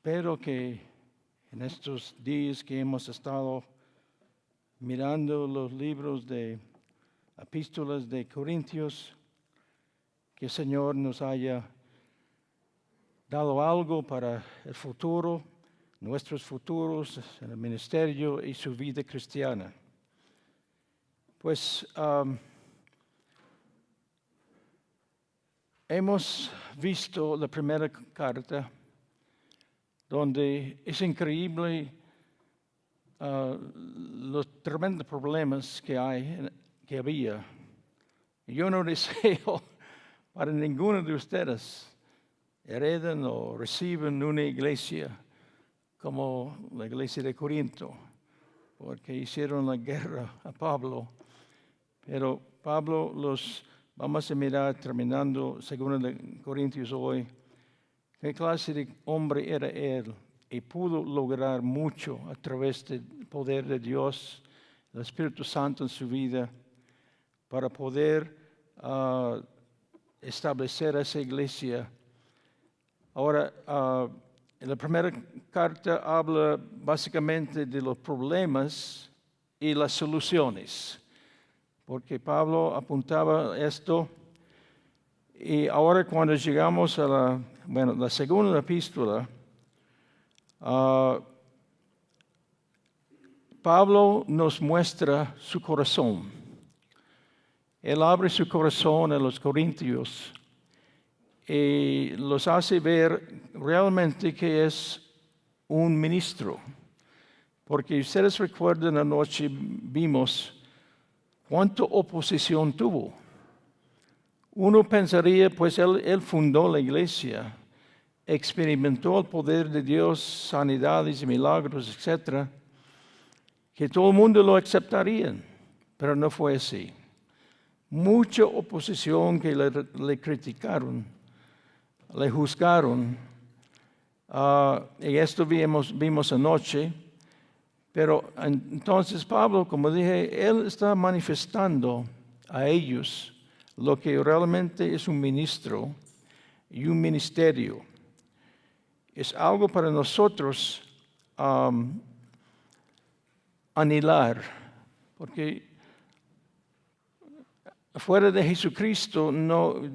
Espero que en estos días que hemos estado mirando los libros de Epístolas de Corintios, que el Señor nos haya dado algo para el futuro, nuestros futuros en el ministerio y su vida cristiana. Pues hemos visto la primera carta, donde es increíble los tremendos problemas que había. Yo no deseo para ninguno de ustedes heredan o reciben una iglesia como la iglesia de Corinto, porque hicieron la guerra a Pablo. Pero Pablo los vamos a mirar terminando 2 de Corintios hoy. ¿Qué clase de hombre era él? Y pudo lograr mucho a través del poder de Dios, el Espíritu Santo en su vida, para poder establecer esa iglesia. Ahora, en la primera carta habla básicamente de los problemas y las soluciones, porque Pablo apuntaba esto. Y ahora cuando llegamos a la segunda epístola, Pablo nos muestra su corazón. Él abre su corazón a los corintios y los hace ver realmente que es un ministro. Porque ustedes recuerdan anoche vimos cuánta oposición tuvo. Uno pensaría, pues él fundó la iglesia, experimentó el poder de Dios, sanidades y milagros, etc., que todo el mundo lo aceptaría, pero no fue así. Mucha oposición que le criticaron, le juzgaron, y esto vimos anoche, pero entonces Pablo, como dije, él está manifestando a ellos lo que realmente es un ministro y un ministerio. Es algo para nosotros anhelar, porque fuera de Jesucristo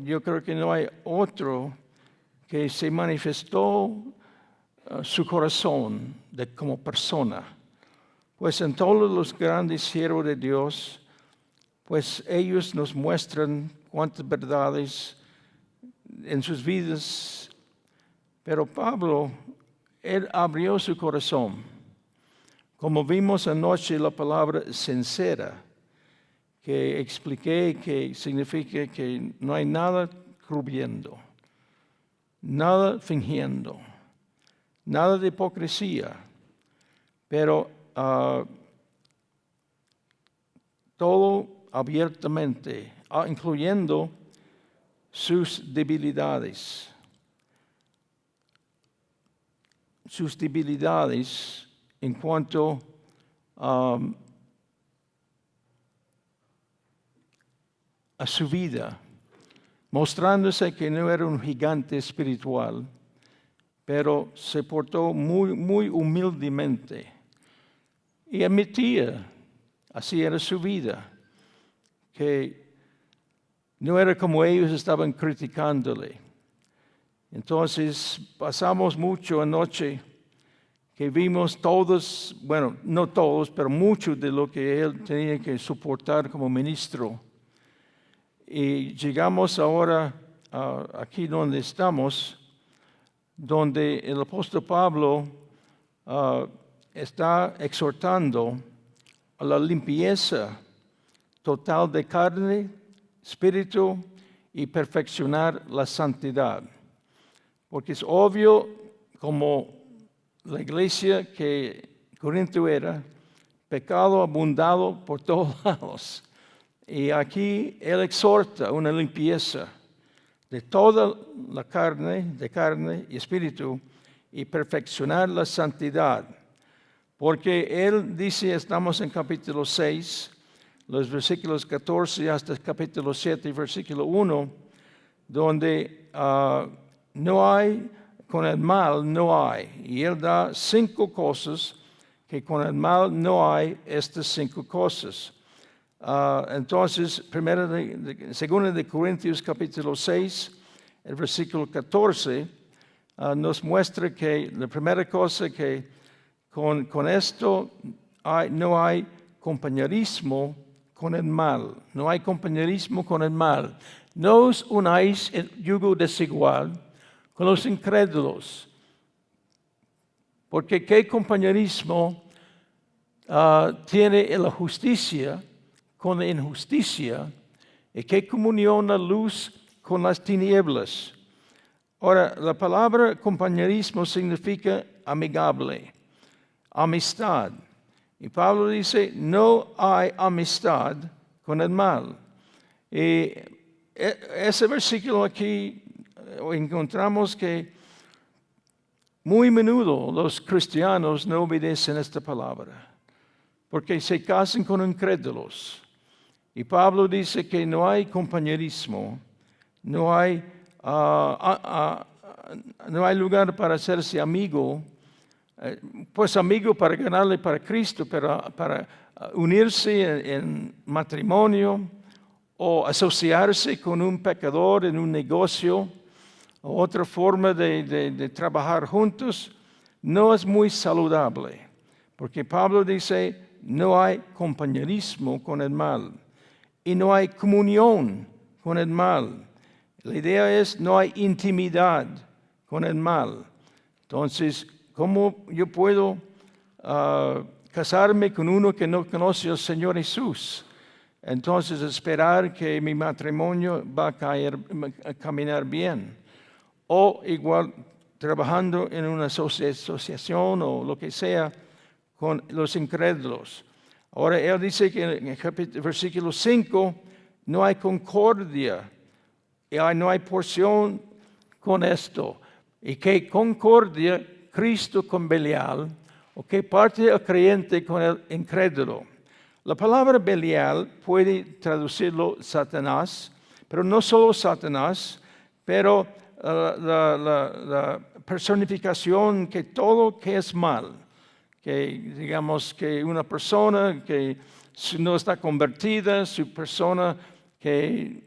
yo creo que no hay otro que se manifestó su corazón como persona. Pues en todos los grandes siervos de Dios, pues ellos nos muestran cuántas verdades en sus vidas. Pero Pablo, él abrió su corazón. Como vimos anoche la palabra sincera, que expliqué que significa que no hay nada cubriendo, nada fingiendo, nada de hipocresía, pero todo abiertamente, incluyendo sus debilidades. Sus debilidades en cuanto a su vida, mostrándose que no era un gigante espiritual, pero se portó muy, muy humildemente y admitía, así era su vida, que no era como ellos estaban criticándole. Entonces pasamos mucho anoche que vimos todos, bueno, no todos, pero mucho de lo que él tenía que soportar como ministro. Y llegamos ahora aquí donde estamos, donde el apóstol Pablo está exhortando a la limpieza total de carne, espíritu y perfeccionar la santidad. Porque es obvio, como la iglesia que Corinto era, pecado abundado por todos lados. Y aquí él exhorta una limpieza de toda la carne, de carne y espíritu, y perfeccionar la santidad. Porque él dice, estamos en capítulo 6, los versículos 14 hasta el capítulo 7, versículo 1, donde no hay con el mal no hay. Y él da 5 cosas que con el mal no hay, estas 5 cosas. Entonces, segunda de Corintios capítulo 6, el versículo 14, nos muestra que la primera cosa que con esto no hay compañerismo con el mal. No hay compañerismo con el mal. No os unáis en yugo desigual con los incrédulos. Porque ¿qué compañerismo tiene la justicia con la injusticia? ¿Y qué comunión la luz con las tinieblas? Ahora, la palabra compañerismo significa amigable, amistad. Y Pablo dice, no hay amistad con el mal. Y ese versículo aquí encontramos que muy a menudo los cristianos no obedecen esta palabra, porque se casan con incrédulos. Y Pablo dice que no hay compañerismo, no hay lugar para hacerse amigo, pues amigo para ganarle para Cristo, pero para unirse en matrimonio o asociarse con un pecador en un negocio o otra forma de trabajar juntos, no es muy saludable, porque Pablo dice, no hay compañerismo con el mal y no hay comunión con el mal. La idea es, no hay intimidad con el mal. Entonces, ¿cómo yo puedo casarme con uno que no conoce al Señor Jesús? Entonces, esperar que mi matrimonio va a caminar bien. O igual, trabajando en una asociación o lo que sea con los incrédulos. Ahora, él dice que en el versículo 5, no hay concordia. Y no hay porción con esto. ¿Y qué concordia Cristo con Belial? ¿O qué parte el creyente con el incrédulo? La palabra Belial puede traducirlo Satanás, pero no solo Satanás, pero la personificación que todo que es mal, que digamos que una persona que no está convertida, su persona que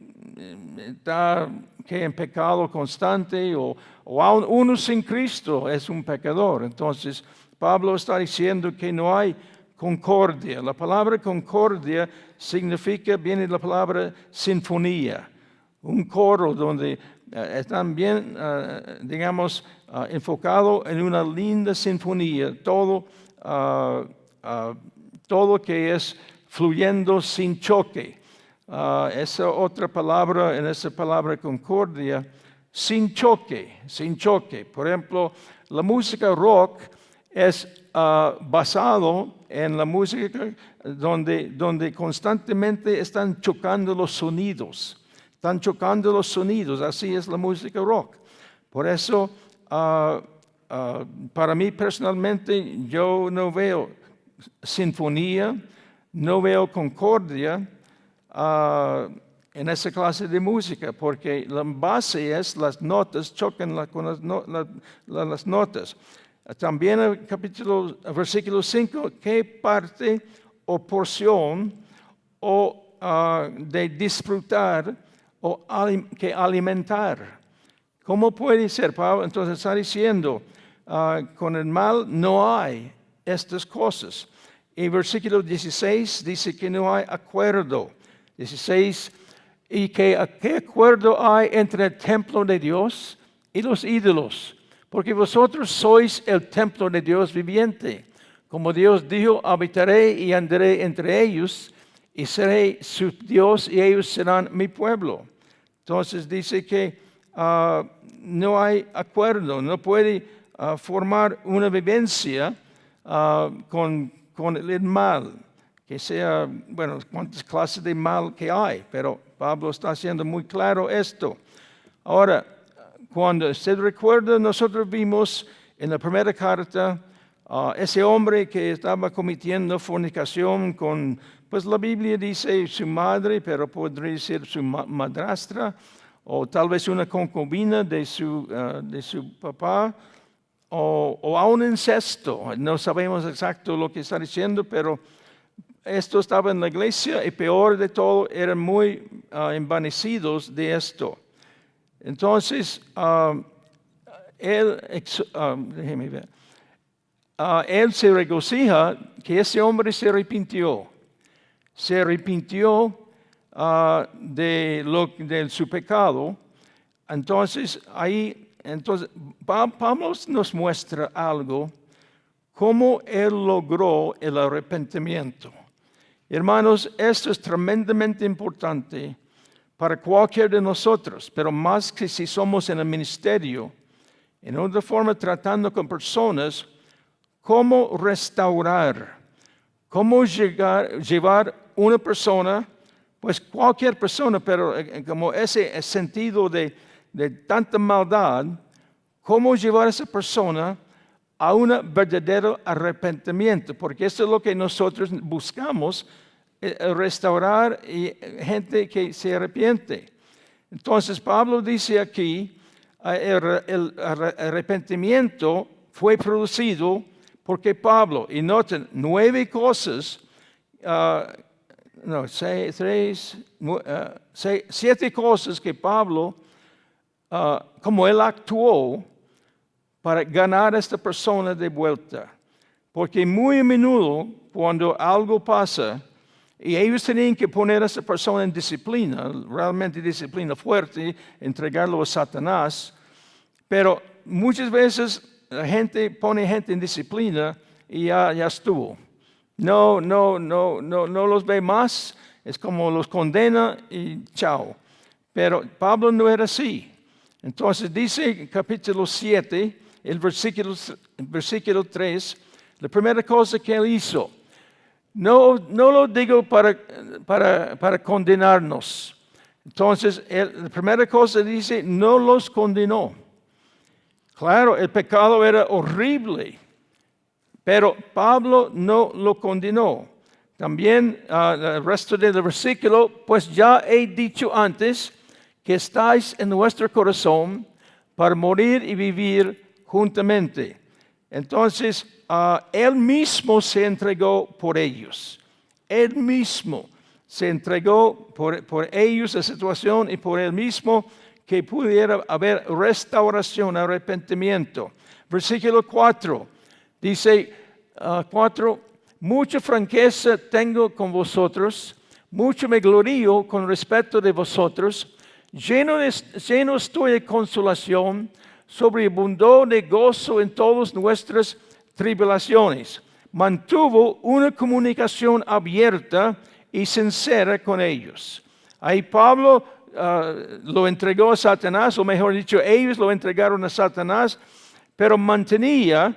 está en pecado constante o aún uno sin Cristo es un pecador. Entonces Pablo está diciendo que no hay concordia. La palabra concordia viene de la palabra sinfonía, un coro donde están bien, digamos, enfocado en una linda sinfonía, todo que es fluyendo sin choque. Esa otra palabra, en esa palabra concordia, sin choque. Por ejemplo, la música rock es basado en la música donde constantemente están chocando los sonidos. Así es la música rock. Por eso, para mí personalmente, yo no veo sinfonía, no veo concordia en esa clase de música, porque la base es las notas, chocan con las notas. También el versículo 5, ¿qué parte o porción de disfrutar o que alimentar? ¿Cómo puede ser, Pablo? Entonces está diciendo, con el mal no hay estas cosas. Y versículo 16 dice que no hay acuerdo. 16, ¿y qué acuerdo hay entre el templo de Dios y los ídolos? Porque vosotros sois el templo de Dios viviente. Como Dios dijo, habitaré y andaré entre ellos, y seré su Dios, y ellos serán mi pueblo. Entonces dice que no hay acuerdo, no puede formar una vivencia con el mal. Que sea, bueno, cuántas clases de mal que hay, pero Pablo está haciendo muy claro esto. Ahora, cuando se recuerda, nosotros vimos en la primera carta ese hombre que estaba cometiendo fornicación con, pues la Biblia dice su madre, pero podría ser su madrastra, o tal vez una concubina de su papá, o a un incesto. No sabemos exacto lo que está diciendo, pero esto estaba en la iglesia y peor de todo, eran muy envanecidos de esto. Entonces, déjeme ver. Él se regocija que ese hombre se arrepintió. Se arrepintió de su pecado. Entonces, Pablo nos muestra algo, cómo él logró el arrepentimiento. Hermanos, esto es tremendamente importante para cualquiera de nosotros, pero más que si somos en el ministerio, en otra forma tratando con personas, cómo restaurar, cómo llevar una persona, pues cualquier persona, pero como ese sentido de tanta maldad, cómo llevar a esa persona a un verdadero arrepentimiento, porque eso es lo que nosotros buscamos, restaurar gente que se arrepiente. Entonces Pablo dice aquí, el arrepentimiento fue producido porque Pablo, y noten, 9 cosas, 7 cosas que Pablo, como él actuó para ganar a esta persona de vuelta. Porque muy a menudo, cuando algo pasa, y ellos tenían que poner a esa persona en disciplina, realmente disciplina fuerte, entregarlo a Satanás, pero muchas veces la gente pone gente en disciplina y ya estuvo. No los ve más, es como los condena y chao. Pero Pablo no era así. Entonces dice en capítulo 7, el versículo 3, la primera cosa que él hizo, no lo digo para condenarnos. Entonces, la primera cosa dice, no los condenó. Claro, el pecado era horrible, pero Pablo no lo condenó. También el resto del versículo, pues ya he dicho antes que estáis en vuestro corazón para morir y vivir juntamente. Entonces, él mismo se entregó por ellos. Él mismo se entregó por ellos la situación y por él mismo que pudiera haber restauración, arrepentimiento. Versículo 4 dice, 4, mucha franqueza tengo con vosotros, mucho me glorío con respecto de vosotros, lleno estoy de consolación, sobreabundó de gozo en todas nuestras tribulaciones. Mantuvo una comunicación abierta y sincera con ellos. Ahí Pablo lo entregó a Satanás, o mejor dicho, ellos lo entregaron a Satanás, pero mantenía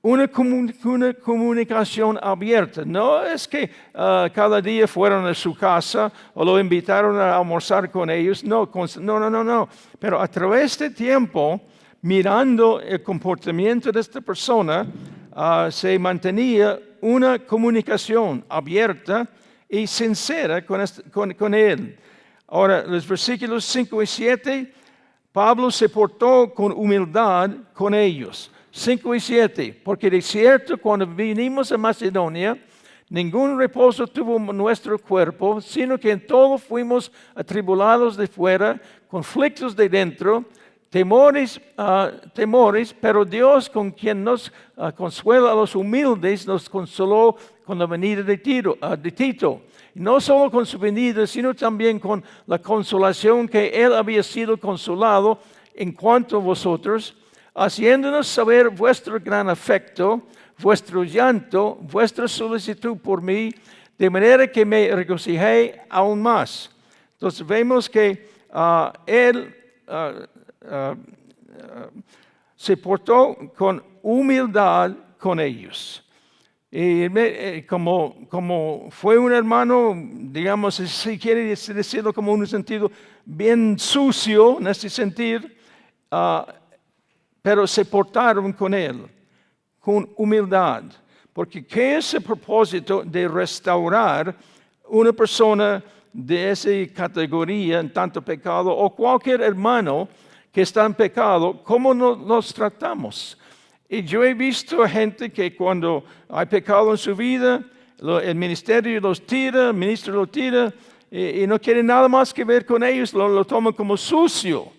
una comunicación abierta. No es que cada día fueron a su casa o lo invitaron a almorzar con ellos. No. Pero a través de tiempo, mirando el comportamiento de esta persona, se mantenía una comunicación abierta y sincera con él. Ahora, los versículos 5 y 7, Pablo se portó con humildad con ellos. 5 y 7, porque de cierto cuando vinimos a Macedonia, ningún reposo tuvo nuestro cuerpo, sino que en todo fuimos atribulados de fuera, conflictos de dentro, temores, pero Dios, con quien nos consuela a los humildes, nos consoló con la venida de Tito. Y no solo con su venida, sino también con la consolación que él había sido consolado en cuanto a vosotros, haciéndonos saber vuestro gran afecto, vuestro llanto, vuestra solicitud por mí, de manera que me regocijé aún más. Entonces vemos que él se portó con humildad con ellos. Y como fue un hermano, digamos, si quiere decirlo como en un sentido bien sucio, en este sentido, pero se portaron con él, con humildad. Porque ¿qué es el propósito de restaurar una persona de esa categoría en tanto pecado, o cualquier hermano que está en pecado, ¿cómo nos tratamos? Y yo he visto gente que cuando hay pecado en su vida, el ministerio los tira, el ministro los tira, y no quiere nada más que ver con ellos, lo toman como sucio.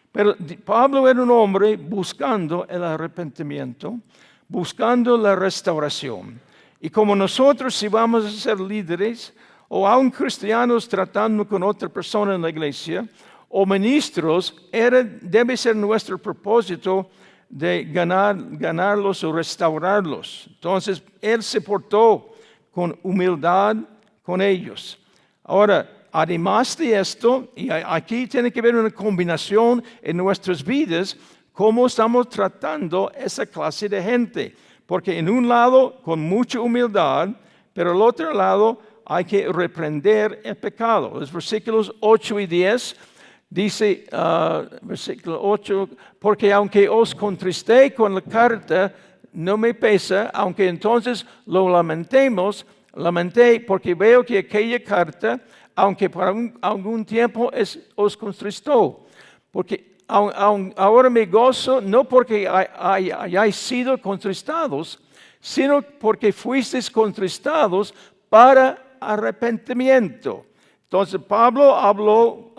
Pero Pablo era un hombre buscando el arrepentimiento, buscando la restauración. Y como nosotros, si vamos a ser líderes, o aún cristianos tratando con otra persona en la iglesia, o ministros, debe ser nuestro propósito de ganarlos o restaurarlos. Entonces, él se portó con humildad con ellos. Ahora, además de esto, y aquí tiene que haber una combinación en nuestras vidas, cómo estamos tratando esa clase de gente. Porque en un lado, con mucha humildad, pero al otro lado, hay que reprender el pecado. Los versículos 8 y 10 dice, versículo 8, porque aunque os contristé con la carta, no me pesa, aunque entonces lo lamenté porque veo que aquella carta, aunque por algún tiempo os contristó, porque ahora me gozo no porque hayáis sido contristados, sino porque fuisteis contristados para arrepentimiento. Entonces Pablo habló,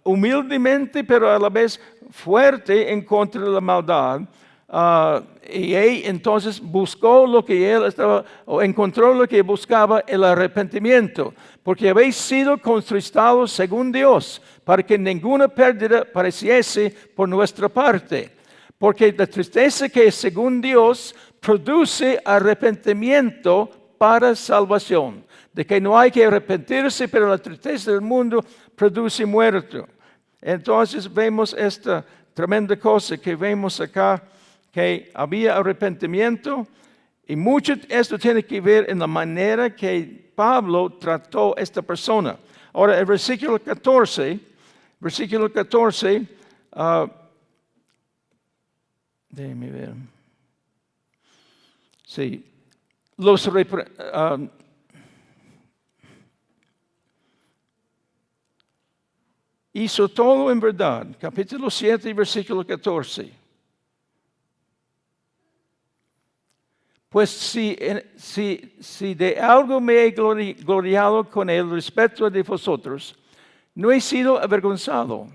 humildemente, pero a la vez fuerte en contra de la maldad. Y él entonces buscó lo que él estaba, o encontró lo que buscaba, el arrepentimiento. Porque habéis sido contristados según Dios, para que ninguna pérdida pareciese por nuestra parte. Porque la tristeza que es según Dios produce arrepentimiento para salvación. De que no hay que arrepentirse, pero la tristeza del mundo produce muerte. Entonces vemos esta tremenda cosa que vemos acá, que había arrepentimiento, y mucho esto tiene que ver en la manera que Pablo trató a esta persona. Ahora, el versículo 14, déjenme ver. Sí, hizo todo en verdad. Capítulo 7, versículo 14. Pues si de algo me he gloriado con el respeto de vosotros, no he sido avergonzado,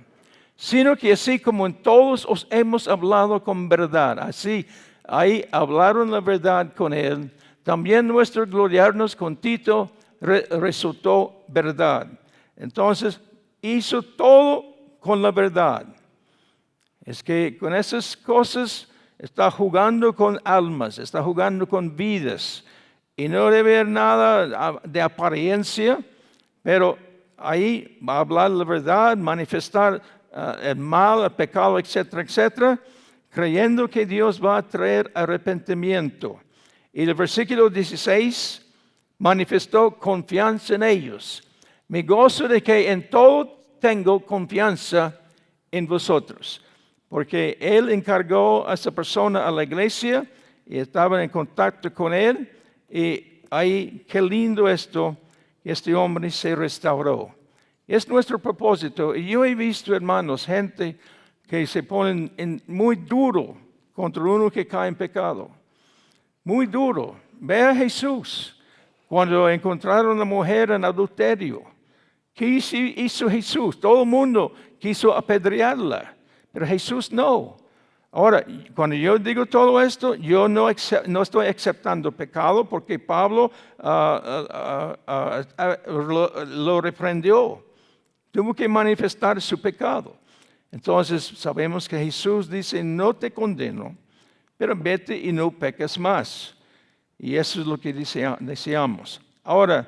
sino que así como en todos os hemos hablado con verdad, así ahí hablaron la verdad con él, también nuestro gloriarnos con Tito resultó verdad. Entonces, hizo todo con la verdad. Es que con esas cosas está jugando con almas, está jugando con vidas. Y no debe haber nada de apariencia, pero ahí va a hablar la verdad, manifestar el mal, el pecado, etcétera, etcétera, creyendo que Dios va a traer arrepentimiento. Y el versículo 16 manifestó confianza en ellos. Me gozo de que en todo tengo confianza en vosotros. Porque él encargó a esa persona a la iglesia y estaba en contacto con él. Y ahí, qué lindo esto, este hombre se restauró. Es nuestro propósito. Y yo he visto, hermanos, gente que se ponen muy duro contra uno que cae en pecado. Muy duro. Ve a Jesús cuando encontraron a la mujer en adulterio. ¿Qué hizo Jesús? Todo el mundo quiso apedrearla, pero Jesús no. Ahora, cuando yo digo todo esto, yo no estoy aceptando pecado porque Pablo lo reprendió. Tuvo que manifestar su pecado. Entonces, sabemos que Jesús dice, no te condeno, pero vete y no peques más. Y eso es lo que deseamos. Ahora,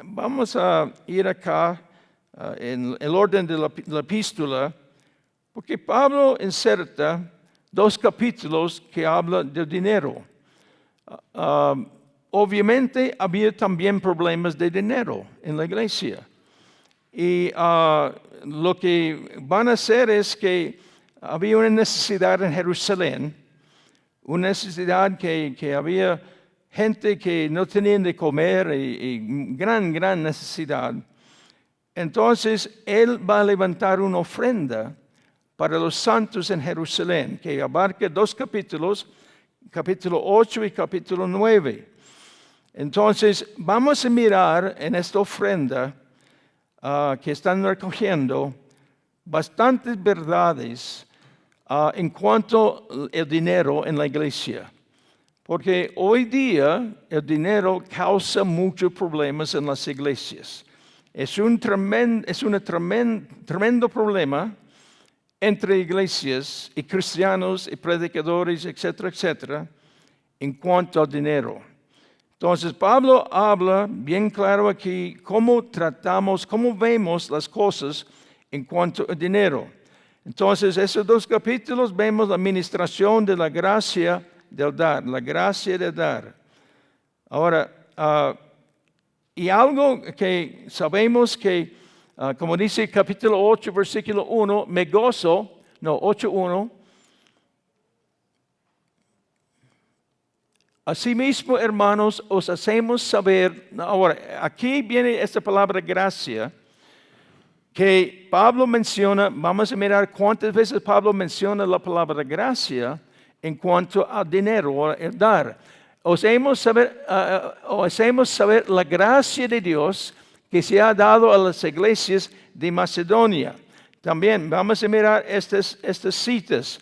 vamos a ir acá en el orden de la epístola, porque Pablo inserta 2 capítulos que hablan del dinero. Obviamente había también problemas de dinero en la iglesia. Y lo que van a hacer es que había una necesidad en Jerusalén, una necesidad que había gente que no tenían de comer y gran necesidad. Entonces, él va a levantar una ofrenda para los santos en Jerusalén, que abarca 2 capítulos, capítulo 8 y capítulo 9. Entonces, vamos a mirar en esta ofrenda que están recogiendo bastantes verdades en cuanto al dinero en la iglesia. Porque hoy día el dinero causa muchos problemas en las iglesias. Es un tremendo problema entre iglesias y cristianos y predicadores, etcétera, etcétera, en cuanto al dinero. Entonces, Pablo habla bien claro aquí cómo tratamos, cómo vemos las cosas en cuanto al dinero. Entonces, esos 2 capítulos vemos la administración de la gracia del dar, la gracia de dar. Ahora, y algo que sabemos que, como dice capítulo 8, versículo 1, me gozo, 8:1. Asimismo, hermanos, os hacemos saber, ahora, aquí viene esta palabra gracia, que Pablo menciona, vamos a mirar cuántas veces Pablo menciona la palabra gracia en cuanto al dinero o el dar. Os hacemos saber la gracia de Dios que se ha dado a las iglesias de Macedonia. También vamos a mirar estas citas.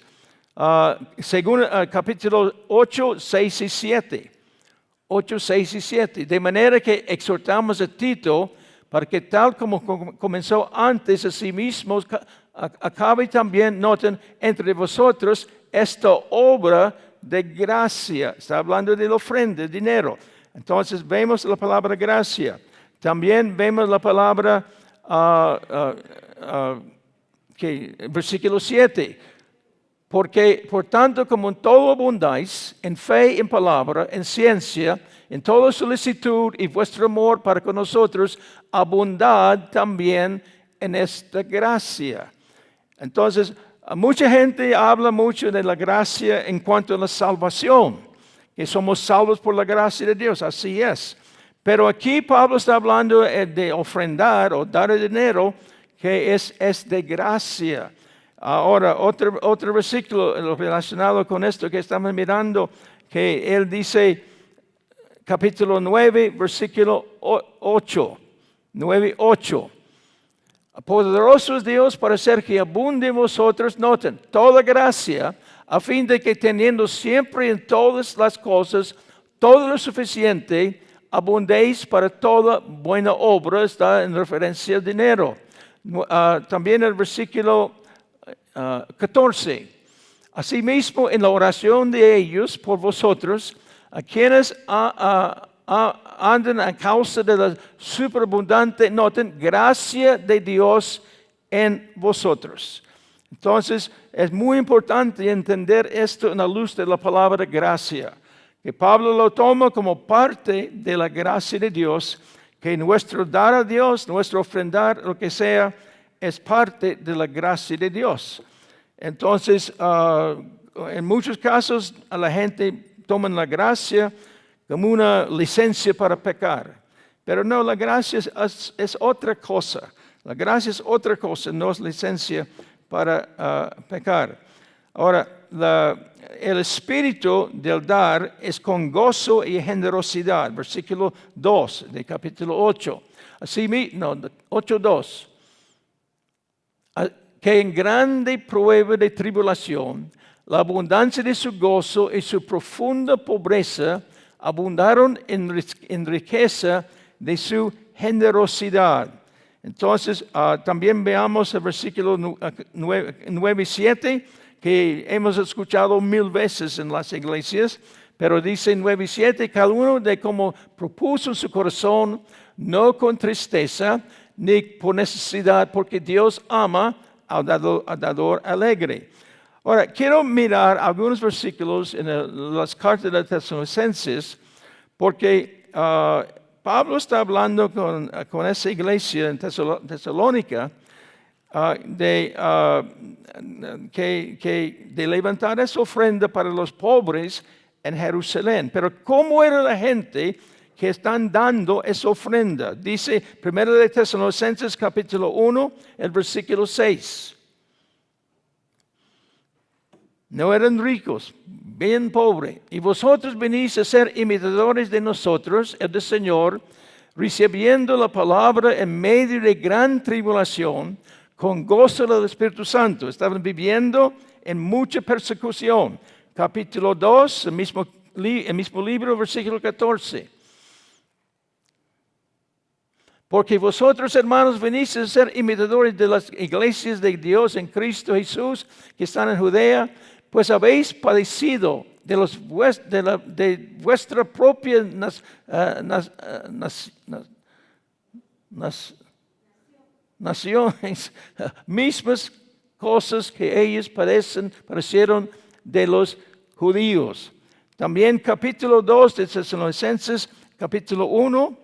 Según capítulo 8, 6 y 7. 8, 6 y 7. De manera que exhortamos a Tito para que tal como comenzó antes, así mismo acabe también, noten, entre vosotros esta obra de gracia. Está hablando de la ofrenda, de dinero. Entonces vemos la palabra gracia. También vemos la palabra, versículo 7. Porque, por tanto, como en todo abundáis, en fe, en palabra, en ciencia, en toda solicitud y vuestro amor para con nosotros, abundad también en esta gracia. Entonces, mucha gente habla mucho de la gracia en cuanto a la salvación, que somos salvos por la gracia de Dios, así es. Pero aquí Pablo está hablando de ofrendar o dar dinero, que es de gracia. Ahora, otro versículo relacionado con esto que estamos mirando, que él dice, capítulo 9, versículo 8, 9:8. Poderoso es Dios para hacer que abunde en vosotros, noten, toda gracia, a fin de que teniendo siempre en todas las cosas todo lo suficiente, abundéis para toda buena obra. Está en referencia al dinero. También el versículo 14. Asimismo, en la oración de ellos por vosotros, a quienes andan a causa de la superabundante, noten, gracia de Dios en vosotros. Entonces, es muy importante entender esto en la luz de la palabra gracia, que Pablo lo toma como parte de la gracia de Dios, que nuestro dar a Dios, nuestro ofrendar, lo que sea, es parte de la gracia de Dios. Entonces, en muchos casos, a la gente toma la gracia como una licencia para pecar. Pero no, la gracia es otra cosa. La gracia es otra cosa, no es licencia para pecar. Ahora, el espíritu del dar es con gozo y generosidad. Versículo 2 de capítulo 8. Así mismo, 8:2. Que en grande prueba de tribulación, la abundancia de su gozo y su profunda pobreza abundaron en riqueza de su generosidad. Entonces, también veamos el versículo 9 y 7, que hemos escuchado 1000 veces en las iglesias, pero dice 9 y 7, cada uno de como propuso en su corazón, no con tristeza, ni por necesidad, porque Dios ama al dador alegre. Ahora, quiero mirar algunos versículos en las cartas de los Tesalonicenses, porque Pablo está hablando con esa iglesia en Tesalónica de levantar esa ofrenda para los pobres en Jerusalén. Pero ¿cómo era la gente que están dando esa ofrenda? Dice 1 de Tesalonicenses capítulo 1, el versículo 6. No eran ricos, bien pobres. Y vosotros venís a ser imitadores de nosotros, el del Señor, recibiendo la palabra en medio de gran tribulación, con gozo del Espíritu Santo. Estaban viviendo en mucha persecución. Capítulo 2, el mismo libro, versículo 14. Porque vosotros, hermanos, venís a ser imitadores de las iglesias de Dios en Cristo Jesús, que están en Judea, pues habéis padecido de vuestra propia naciones, mismas cosas que ellos padecieron de los judíos. También capítulo 2 de Tesalonicenses, capítulo 1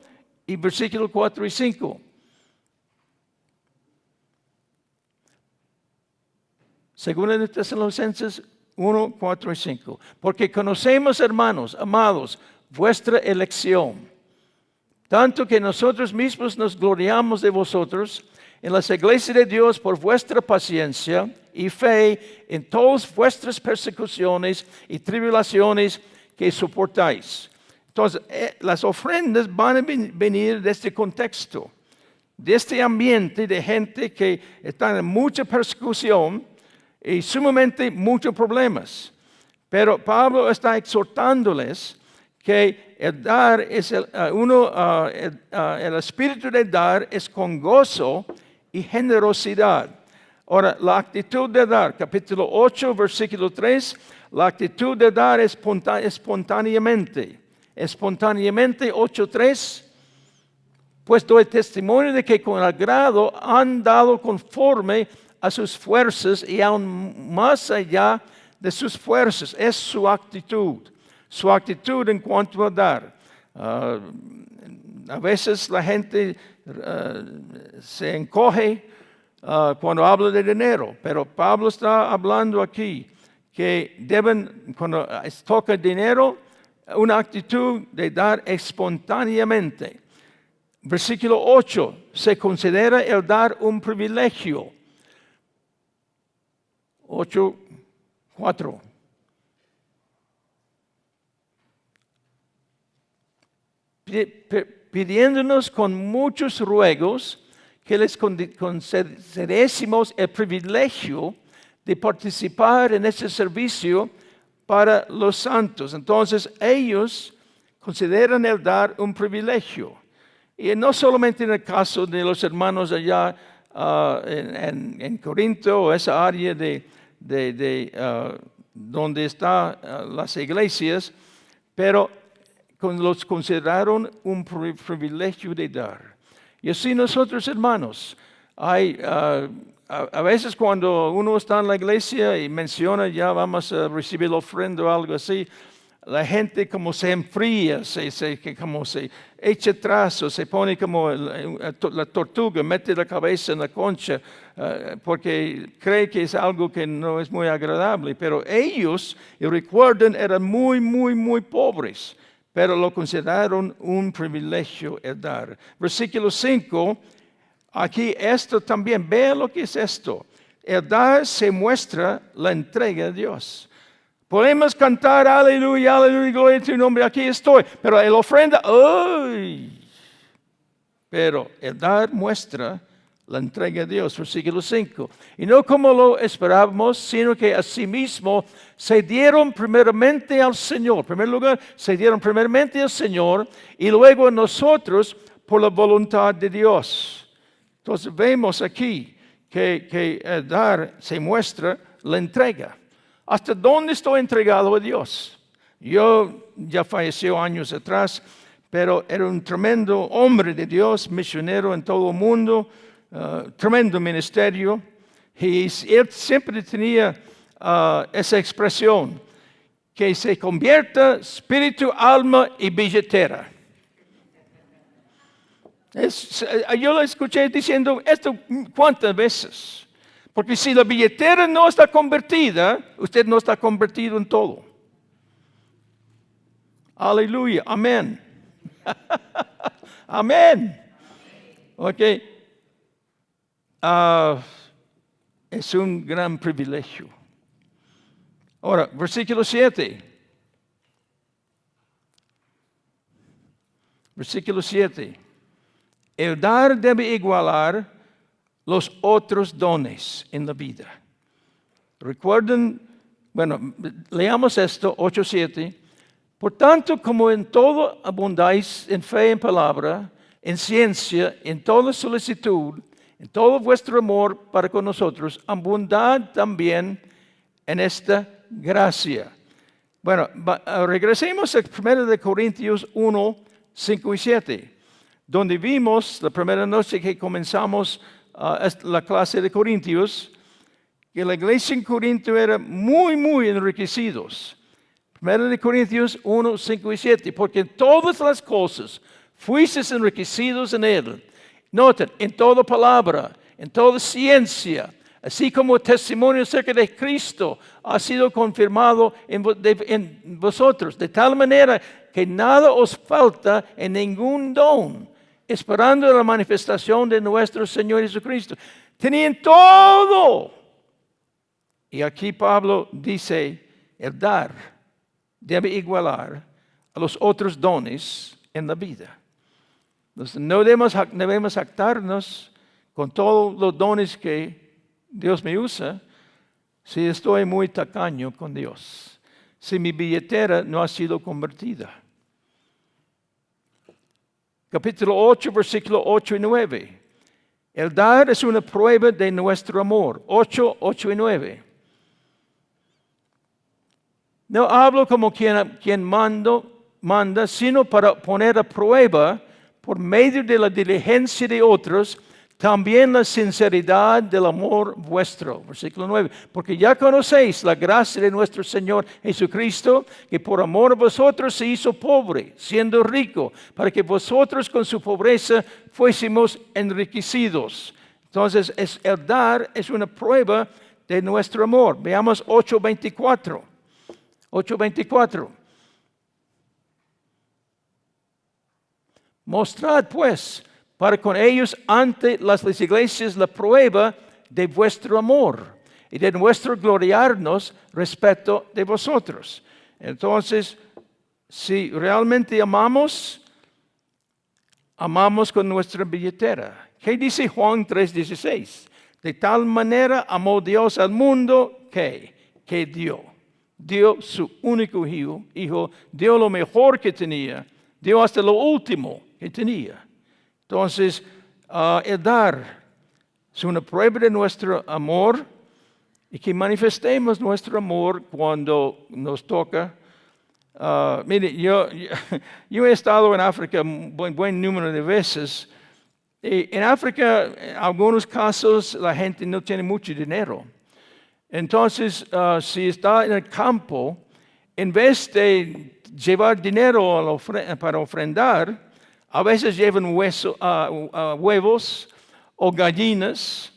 y versículos 4 y 5. Según de Tesalonicenses 1, 4 y 5. Porque conocemos, hermanos, amados, vuestra elección, tanto que nosotros mismos nos gloriamos de vosotros en las iglesias de Dios por vuestra paciencia y fe en todas vuestras persecuciones y tribulaciones que soportáis. Entonces, las ofrendas van a venir de este contexto, de este ambiente de gente que está en mucha persecución y sumamente muchos problemas. Pero Pablo está exhortándoles que el dar es el espíritu de dar es con gozo y generosidad. Ahora, la actitud de dar, capítulo 8, versículo 3, la actitud de dar es espontáneamente. Espontáneamente, 8:3. Pues doy testimonio de que con agrado han dado conforme a sus fuerzas y aún más allá de sus fuerzas. Es su actitud en cuanto a dar. A veces la gente se encoge cuando habla de dinero, pero Pablo está hablando aquí que deben, cuando toca dinero, una actitud de dar espontáneamente. Versículo 8, se considera el dar un privilegio. 8:4. Pidiéndonos con muchos ruegos que les concedésemos el privilegio de participar en ese servicio para los santos. Entonces ellos consideran el dar un privilegio. Y no solamente en el caso de los hermanos allá en Corinto o esa área de donde están las iglesias, pero los consideraron un privilegio de dar. Y así nosotros, hermanos, hay a veces cuando uno está en la iglesia y menciona ya vamos a recibir la ofrenda o algo así, la gente como se enfría, como se echa atrás o se pone como la tortuga, mete la cabeza en la concha porque cree que es algo que no es muy agradable. Pero ellos, y recuerden, eran muy, muy, muy pobres, pero lo consideraron un privilegio el dar. Versículo 5, aquí esto también, vean lo que es esto. El dar se muestra la entrega de Dios. Podemos cantar, aleluya, aleluya, gloria a tu nombre, aquí estoy. Pero el ofrenda, ¡ay! Pero el dar muestra la entrega de Dios, versículo 5. Y no como lo esperábamos, sino que asimismo se dieron primeramente al Señor. En primer lugar, se dieron primeramente al Señor y luego a nosotros por la voluntad de Dios. Entonces vemos aquí que el dar se muestra la entrega. ¿Hasta dónde estoy entregado a Dios? Yo ya falleció años atrás, pero era un tremendo hombre de Dios, misionero en todo el mundo, tremendo ministerio. Y él siempre tenía esa expresión, que se convierta espíritu, alma y billetera. Yo lo escuché diciendo esto cuántas veces. Porque si la billetera no está convertida, usted no está convertido en todo. Aleluya. Amén. Amén. Ok. Es un gran privilegio. Ahora, versículo 7. Versículo 7. El dar debe igualar los otros dones en la vida. Recuerden, bueno, leamos esto, 8:7. Por tanto, como en todo abundáis en fe, en palabra, en ciencia, en toda solicitud, en todo vuestro amor para con nosotros, abundad también en esta gracia. Bueno, regresemos a 1 Corintios 1, 5 y 7, donde vimos la primera noche que comenzamos la clase de Corintios, que la iglesia en Corinto era muy enriquecidos. 1 Corintios 1, 5 y 7, porque en todas las cosas fuisteis enriquecidos en él. Noten, en toda palabra, en toda ciencia, así como el testimonio acerca de Cristo ha sido confirmado en vosotros, de tal manera que nada os falta en ningún don, esperando la manifestación de nuestro Señor Jesucristo. Tenían todo. Y aquí Pablo dice, el dar debe igualar a los otros dones en la vida. Entonces, no debemos jactarnos con todos los dones que Dios me usa si estoy muy tacaño con Dios, si mi billetera no ha sido convertida. Capítulo 8, versículo 8 y 9. El dar es una prueba de nuestro amor. 8 y 9. No hablo como quien manda, sino para poner a prueba, por medio de la diligencia de otros, también la sinceridad del amor vuestro. Versículo 9. Porque ya conocéis la gracia de nuestro Señor Jesucristo, que por amor a vosotros se hizo pobre, siendo rico, para que vosotros con su pobreza fuésemos enriquecidos. Entonces, el dar es una prueba de nuestro amor. Veamos 8:24. 8:24. Mostrad pues para con ellos ante las iglesias la prueba de vuestro amor y de nuestro gloriarnos respecto de vosotros. Entonces, si realmente amamos con nuestra billetera. ¿Qué dice Juan 3:16? De tal manera amó Dios al mundo que dio su único hijo, dio lo mejor que tenía, dio hasta lo último que tenía. Entonces, el dar es una prueba de nuestro amor y que manifestemos nuestro amor cuando nos toca. Mire, yo he estado en África un buen número de veces. Y en África, en algunos casos, la gente no tiene mucho dinero. Entonces, si está en el campo, en vez de llevar dinero para ofrendar, a veces llevan huevos o gallinas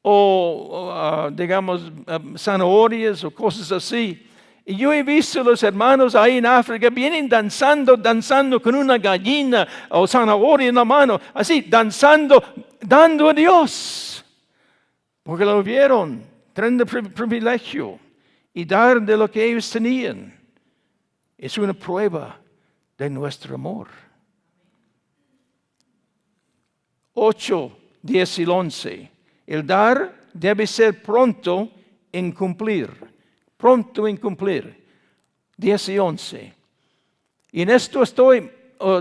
o digamos, zanahorias o cosas así. Y yo he visto a los hermanos ahí en África, vienen danzando con una gallina o zanahoria en la mano, así, danzando, dando a Dios. Porque lo vieron, teniendo privilegio y dar de lo que ellos tenían. Es una prueba de nuestro amor. 8, 10 y 11. El dar debe ser pronto en cumplir. Pronto en cumplir. 10 y 11. Y en esto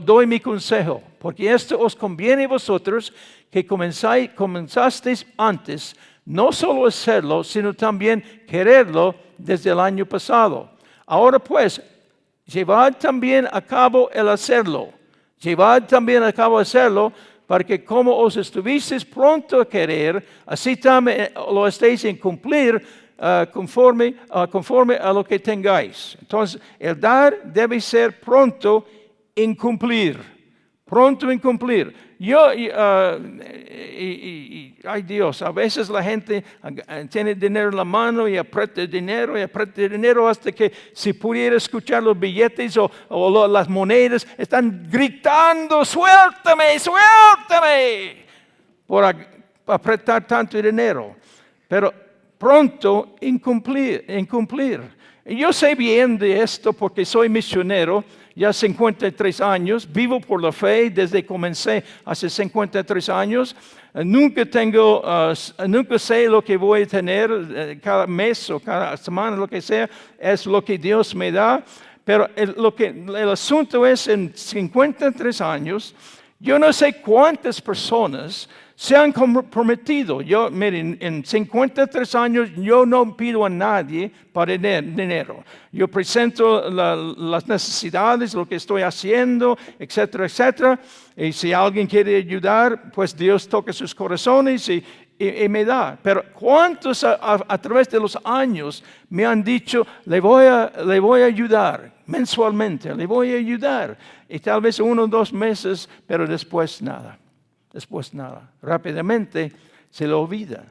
doy mi consejo, porque esto os conviene a vosotros que comenzasteis antes, no solo hacerlo, sino también quererlo desde el año pasado. Ahora pues, llevad también a cabo el hacerlo. Llevad también a cabo hacerlo, para que como os estuvisteis pronto a querer, así también lo estéis en cumplir conforme a lo que tengáis. Entonces, el dar debe ser pronto en cumplir. Pronto en cumplir. ay Dios, a veces la gente tiene dinero en la mano y aprieta dinero hasta que si pudiera escuchar los billetes o las monedas, están gritando, suéltame, suéltame, por apretar tanto dinero. Pero pronto incumplir. Y yo sé bien de esto porque soy misionero, ya 53 años, vivo por la fe desde que comencé hace 53 años. Nunca sé lo que voy a tener cada mes o cada semana, lo que sea, es lo que Dios me da. Pero el asunto es, en 53 años, yo no sé cuántas personas se han comprometido. Miren, en 53 años yo no pido a nadie para dinero. Yo presento las necesidades, lo que estoy haciendo, etcétera, etcétera. Y si alguien quiere ayudar, pues Dios toca sus corazones y me da. Pero ¿cuántos a través de los años me han dicho, le voy a ayudar mensualmente, le voy a ayudar? Y tal vez 1 o 2 meses, pero después nada. Rápidamente se lo olvida.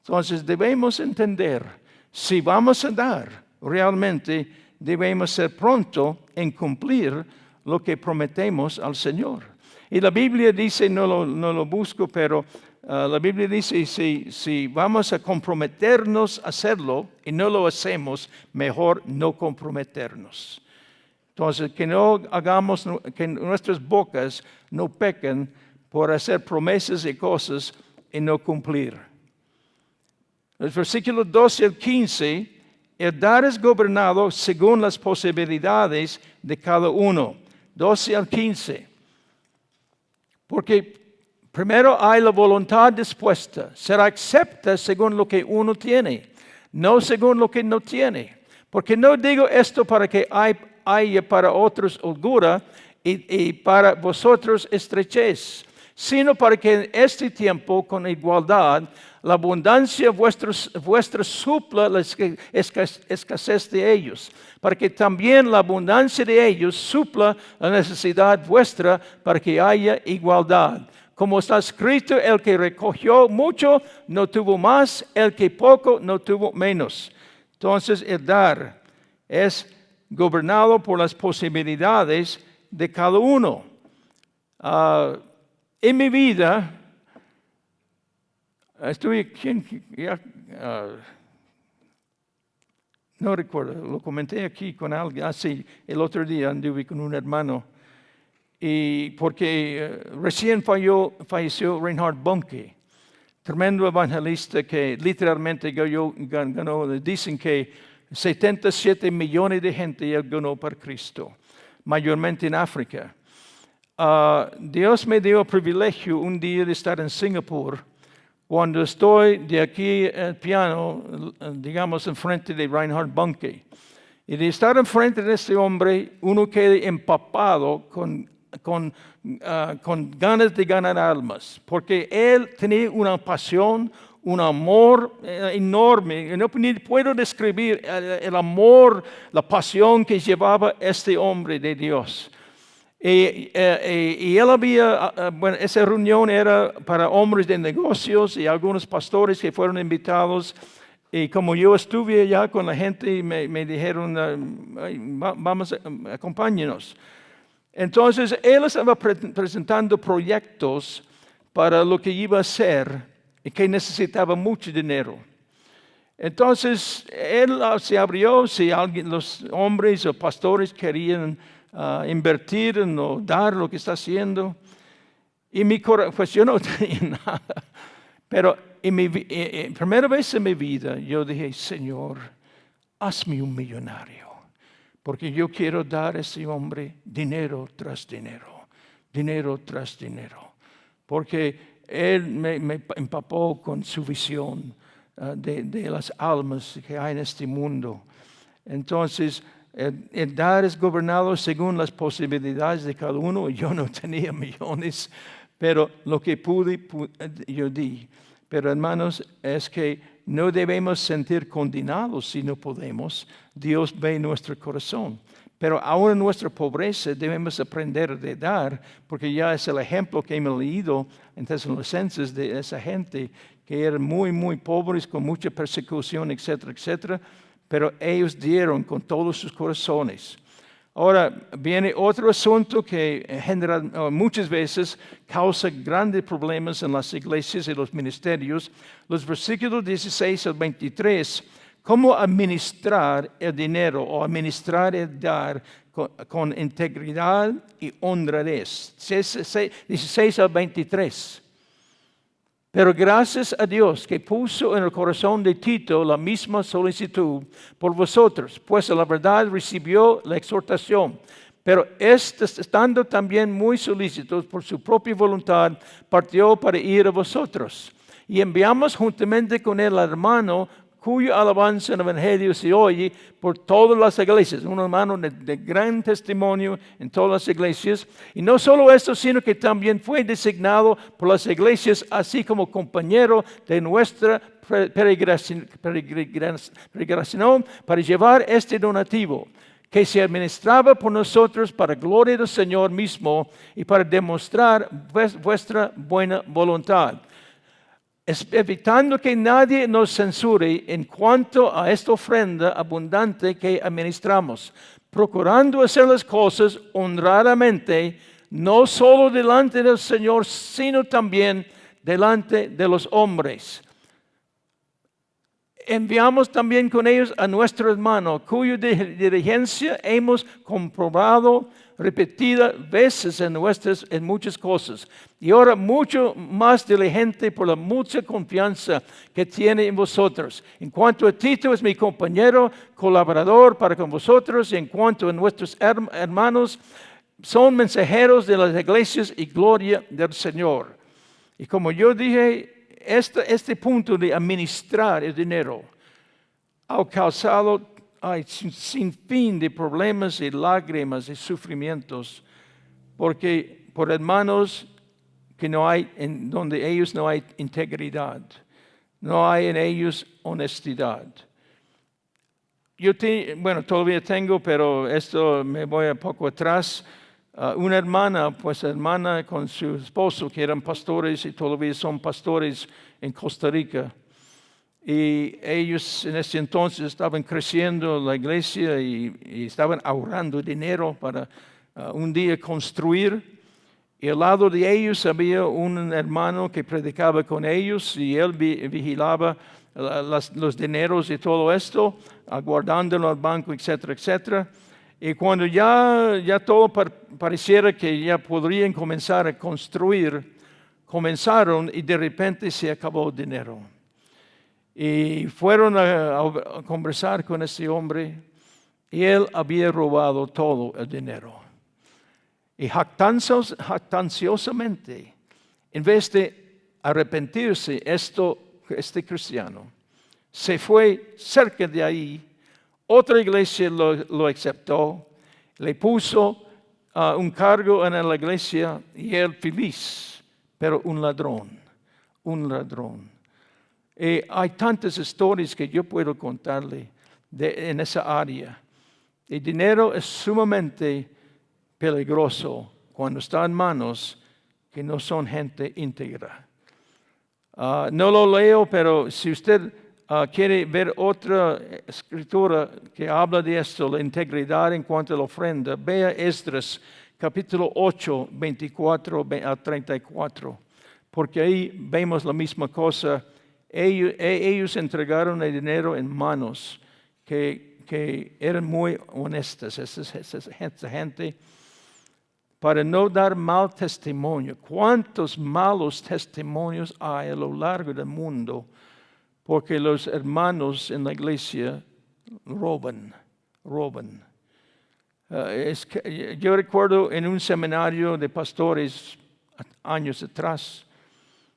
Entonces debemos entender, si vamos a dar, realmente debemos ser pronto en cumplir lo que prometemos al Señor. Y la Biblia dice, no lo busco, pero la Biblia dice, si vamos a comprometernos a hacerlo y no lo hacemos, mejor no comprometernos. Entonces, que no hagamos, que nuestras bocas no pequen por hacer promesas y cosas y no cumplir. Los versículos 12 al 15, el dar es gobernado según las posibilidades de cada uno. 12 al 15. Porque primero hay la voluntad dispuesta. Será acepta según lo que uno tiene, no según lo que no tiene. Porque no digo esto para que haya para otros holgura y para vosotros estrechez, sino para que en este tiempo con igualdad la abundancia vuestra supla la escasez de ellos, para que también la abundancia de ellos supla la necesidad vuestra, para que haya igualdad. Como está escrito, el que recogió mucho no tuvo más, el que poco no tuvo menos. Entonces el dar es gobernado por las posibilidades de cada uno. En mi vida, no recuerdo, lo comenté aquí con alguien, así, el otro día anduve con un hermano, y porque recién falleció Reinhard Bonnke, tremendo evangelista que literalmente ganó, dicen que 77 millones de gente ya ganó para Cristo, mayormente en África. Dios me dio el privilegio un día de estar en Singapur, cuando estoy de aquí al piano, digamos, enfrente de Reinhard Bonnke. Y de estar enfrente de este hombre, uno queda empapado con ganas de ganar almas, porque él tenía una pasión, un amor enorme. No puedo describir el amor, la pasión que llevaba este hombre de Dios. Y él esa reunión era para hombres de negocios y algunos pastores que fueron invitados. Y como yo estuve allá con la gente, me dijeron, vamos, acompáñenos. Entonces, él estaba presentando proyectos para lo que iba a hacer y que necesitaba mucho dinero. Entonces, él se abrió si los hombres o pastores querían invertir o dar lo que está haciendo. Y mi corazón, pues yo no tenía nada. Pero primera vez en mi vida yo dije, Señor, hazme un millonario. Porque yo quiero dar a ese hombre dinero tras dinero. Dinero tras dinero. Porque él me empapó con su visión de las almas que hay en este mundo. Entonces, el dar es gobernado según las posibilidades de cada uno. Yo no tenía millones, pero lo que pude yo di. Pero hermanos, es que no debemos sentir condenados si no podemos. Dios ve nuestro corazón. Pero aún en nuestra pobreza debemos aprender de dar, porque ya es el ejemplo que hemos leído en Tesalonicenses de esa gente que eran muy, muy pobres, con mucha persecución, etcétera, etcétera. Pero ellos dieron con todos sus corazones. Ahora viene otro asunto que muchas veces causa grandes problemas en las iglesias y los ministerios. Los versículos 16 al 23, cómo administrar el dinero o administrar el dar con integridad y honradez. 16 al 23. Pero gracias a Dios que puso en el corazón de Tito la misma solicitud por vosotros, pues la verdad recibió la exhortación. Pero estando también muy solícitos por su propia voluntad, partió para ir a vosotros. Y enviamos juntamente con él al hermano, cuya alabanza en el Evangelio se oye por todas las iglesias. Un hermano de gran testimonio en todas las iglesias. Y no solo esto, sino que también fue designado por las iglesias, así como compañero de nuestra peregrinación para llevar este donativo, que se administraba por nosotros para gloria del Señor mismo y para demostrar vuestra buena voluntad, evitando que nadie nos censure en cuanto a esta ofrenda abundante que administramos, procurando hacer las cosas honradamente, no solo delante del Señor, sino también delante de los hombres. Enviamos también con ellos a nuestro hermano, cuya diligencia hemos comprobado repetidas veces en muchas cosas, y ahora mucho más diligente por la mucha confianza que tiene en vosotros. En cuanto a Tito, es mi compañero, colaborador para con vosotros, y en cuanto a nuestros hermanos, son mensajeros de las iglesias y gloria del Señor. Y como yo dije, este punto de administrar el dinero ha causado sin fin de problemas y lágrimas y sufrimientos, porque por hermanos que no hay, en donde ellos no hay integridad, no hay en ellos honestidad. Todavía tengo, pero esto me voy un poco atrás. Una hermana con su esposo, que eran pastores y todavía son pastores en Costa Rica. Y ellos en ese entonces estaban creciendo la iglesia y estaban ahorrando dinero para un día construir. Y al lado de ellos había un hermano que predicaba con ellos y él vigilaba los dineros y todo esto, guardándolo al banco, etcétera, etcétera. Y cuando ya todo pareciera que ya podrían comenzar a construir, comenzaron y de repente se acabó el dinero. Y fueron a conversar con ese hombre y él había robado todo el dinero. Y jactanciosamente, en vez de arrepentirse, este cristiano se fue cerca de ahí. Otra iglesia lo aceptó, le puso un cargo en la iglesia y él feliz, pero un ladrón. Hay tantas historias que yo puedo contarle en esa área. El dinero es sumamente peligroso cuando está en manos que no son gente íntegra. No lo leo, pero si usted quiere ver otra escritura que habla de esto, la integridad en cuanto a la ofrenda, vea Esdras capítulo 8, 24 a 34, porque ahí vemos la misma cosa. Ellos entregaron el dinero en manos que eran muy honestas, esa gente, para no dar mal testimonio. ¿Cuántos malos testimonios hay a lo largo del mundo? Porque los hermanos en la iglesia roban. Yo recuerdo en un seminario de pastores años atrás,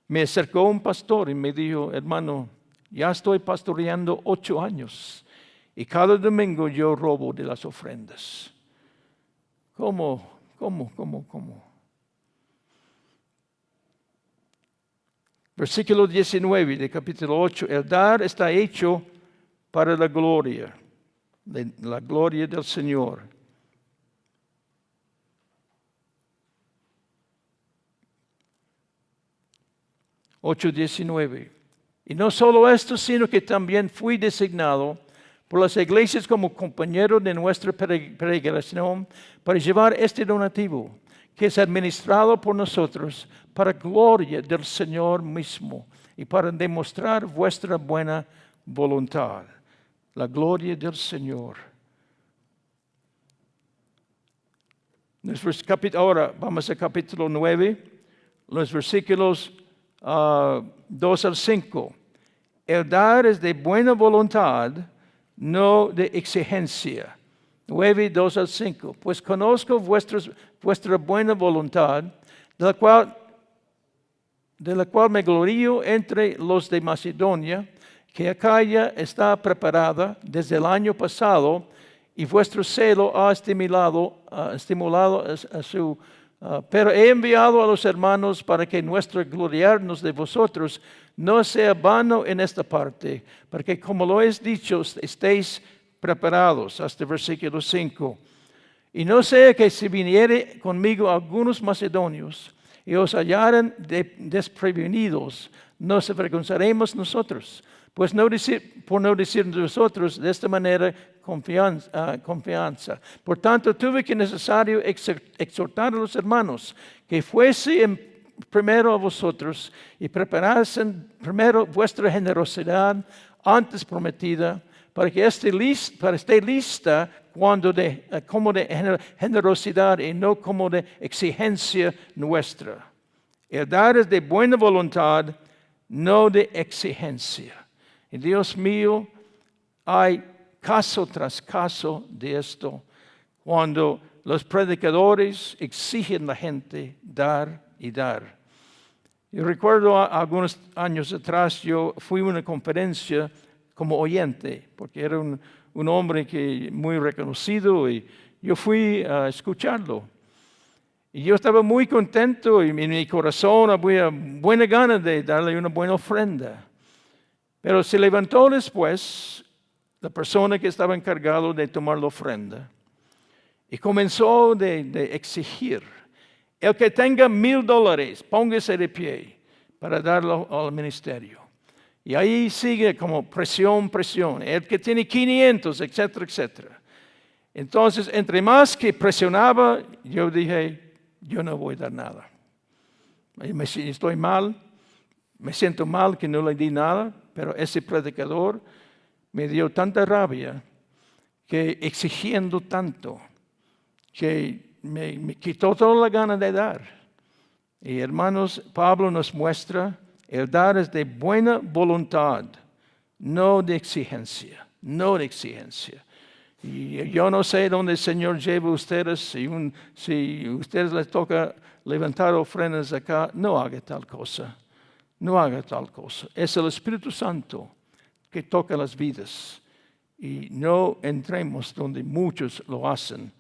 me acercó un pastor y me dijo: hermano, ya estoy pastoreando 8 años y cada domingo yo robo de las ofrendas. ¿Cómo? Versículo 19 de capítulo 8. El dar está hecho para la gloria del Señor. 8:19. Y no solo esto, sino que también fui designado por las iglesias como compañero de nuestra peregrinación para llevar este donativo, que es administrado por nosotros para gloria del Señor mismo y para demostrar vuestra buena voluntad. La gloria del Señor. Ahora vamos al capítulo 9, los versículos 2 al 5. El dar es de buena voluntad, no de exigencia. 9, 2 al 5. Pues conozco vuestra buena voluntad, de la cual me glorío entre los de Macedonia, que Acaya está preparada desde el año pasado, y vuestro celo ha estimulado a su... pero he enviado a los hermanos para que nuestro gloriarnos de vosotros no sea vano en esta parte, porque como lo he dicho, estéis preparados, hasta el versículo 5. Y no sea que si viniere conmigo algunos macedonios y os hallaren desprevenidos, nos avergonzaremos nosotros. Pues por no decir nosotros de esta manera confianza. Por tanto, tuve que necesario exhortar a los hermanos que fuesen primero a vosotros y preparasen primero vuestra generosidad antes prometida, para que esté lista como de generosidad y no como de exigencia nuestra. El dar es de buena voluntad, no de exigencia. Y Dios mío, hay caso tras caso de esto, cuando los predicadores exigen a la gente dar y dar. Yo recuerdo algunos años atrás, yo fui a una conferencia como oyente, porque era un hombre muy reconocido y yo fui a escucharlo. Y yo estaba muy contento y en mi corazón había buena gana de darle una buena ofrenda. Pero se levantó después la persona que estaba encargado de tomar la ofrenda y comenzó de exigir: el que tenga $1,000, póngase de pie para darlo al ministerio. Y ahí sigue como presión. El que tiene 500, etcétera, etcétera. Entonces, entre más que presionaba, yo dije, yo no voy a dar nada. Estoy mal, me siento mal que no le di nada, pero ese predicador me dio tanta rabia que exigiendo tanto, que me quitó toda la gana de dar. Y hermanos, Pablo nos muestra, el dar es de buena voluntad, no de exigencia, Y yo no sé dónde el Señor lleva a ustedes, si a ustedes les toca levantar ofrendas acá, no haga tal cosa. Es el Espíritu Santo que toca las vidas. Y no entremos donde muchos lo hacen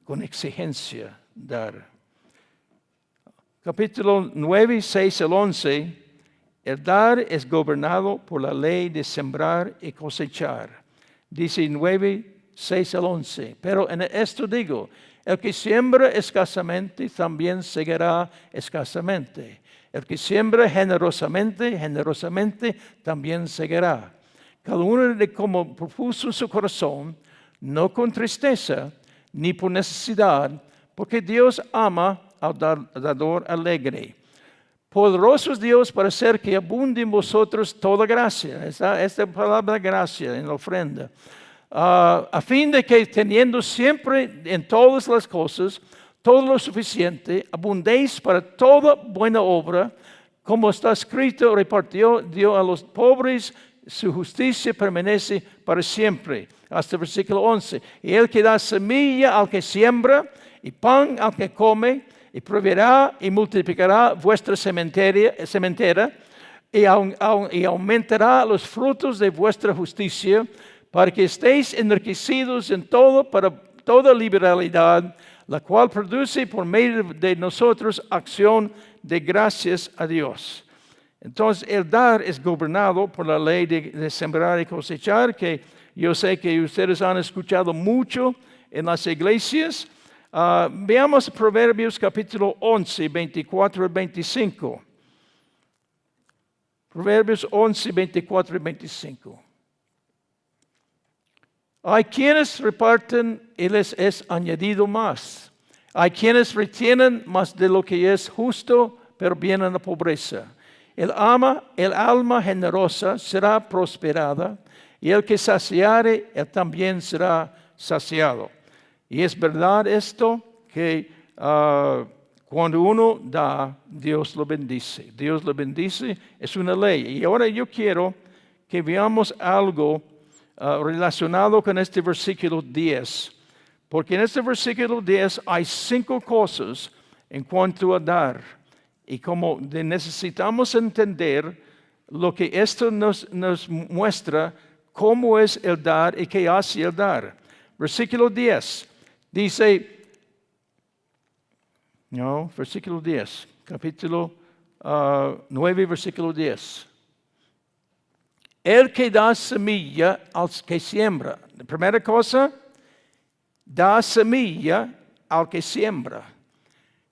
con exigencia dar. Capítulo 9, 6 al 11. El dar es gobernado por la ley de sembrar y cosechar. Dice 9, 6 al 11. Pero en esto digo, el que siembra escasamente también segará escasamente. El que siembra generosamente también segará. Cada uno de como propuso su corazón, no con tristeza ni por necesidad, porque Dios ama al dador alegre. Poderoso es Dios para hacer que abunde en vosotros toda gracia. Esta palabra gracia en la ofrenda. A fin de que teniendo siempre en todas las cosas todo lo suficiente, abundéis para toda buena obra, como está escrito, repartió, dio a los pobres, su justicia permanece para siempre. Hasta el versículo 11. Y el que da semilla al que siembra, y pan al que come, y proveerá y multiplicará vuestra sementera, y aumentará los frutos de vuestra justicia, para que estéis enriquecidos en todo, para toda liberalidad, la cual produce por medio de nosotros acción de gracias a Dios. Entonces, el dar es gobernado por la ley de sembrar y cosechar, que yo sé que ustedes han escuchado mucho en las iglesias. Veamos Proverbios capítulo 11, 24 y 25. Proverbios 11, 24 y 25. Hay quienes reparten y les es añadido más. Hay quienes retienen más de lo que es justo, pero vienen a la pobreza. El alma generosa será prosperada, y el que saciare, él también será saciado. Y es verdad esto, que cuando uno da, Dios lo bendice. Dios lo bendice, es una ley. Y ahora yo quiero que veamos algo relacionado con este versículo 10. Porque en este versículo 10 hay 5 cosas en cuanto a dar. Y como necesitamos entender lo que esto nos muestra, cómo es el dar y qué hace el dar. Versículo 10 dice, versículo 10, capítulo 9, versículo 10. El que da semilla al que siembra. La primera cosa, da semilla al que siembra.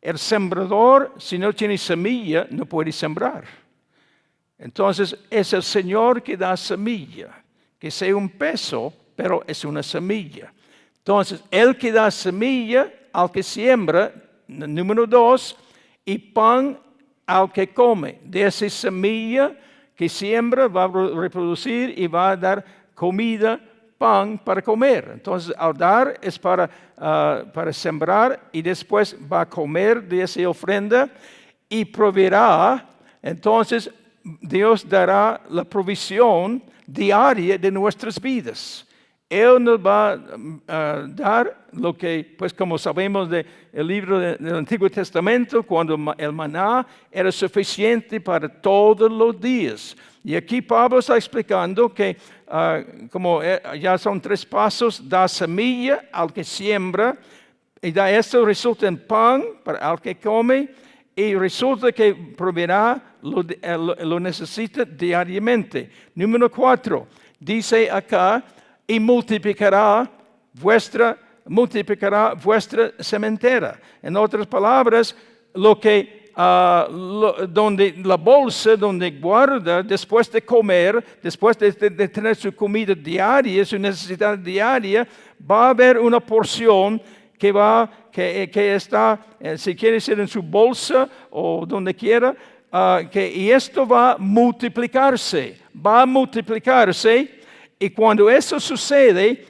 El sembrador, si no tiene semilla, no puede sembrar. Entonces, es el Señor que da semilla, que sea un peso, pero es una semilla. Entonces, el que da semilla al que siembra, número 2, y pan al que come. De esa semilla que siembra va a reproducir y va a dar comida, pan para comer. Entonces, al dar es para sembrar y después va a comer de esa ofrenda y proveerá. Entonces, Dios dará la provisión diaria de nuestras vidas. Él nos va a dar lo que, pues como sabemos del libro del Antiguo Testamento, cuando el maná era suficiente para todos los días. Y aquí Pablo está explicando que como ya son 3 pasos, da semilla al que siembra, y da esto resulta en pan para al que come, y resulta que proveerá lo necesita diariamente. Número 4, dice acá, y multiplicará vuestra sementera. En otras palabras, donde la bolsa, donde guarda después de comer, después de tener su comida diaria, su necesidad diaria, va a haber una porción que está, si quiere ser en su bolsa o donde quiera, y esto va a multiplicarse. Y cuando eso sucede,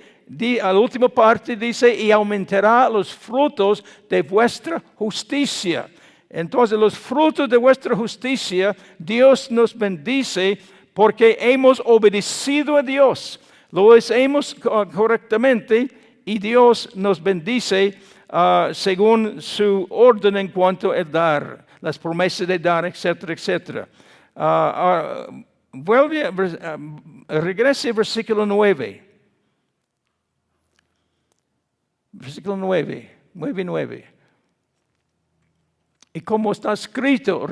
a la última parte dice, y aumentará los frutos de vuestra justicia. Entonces, los frutos de vuestra justicia, Dios nos bendice porque hemos obedecido a Dios. Lo hacemos correctamente y Dios nos bendice según su orden en cuanto a dar, las promesas de dar, etcétera, etcétera. Regrese al versículo 9. Versículo 9. Y como está escrito,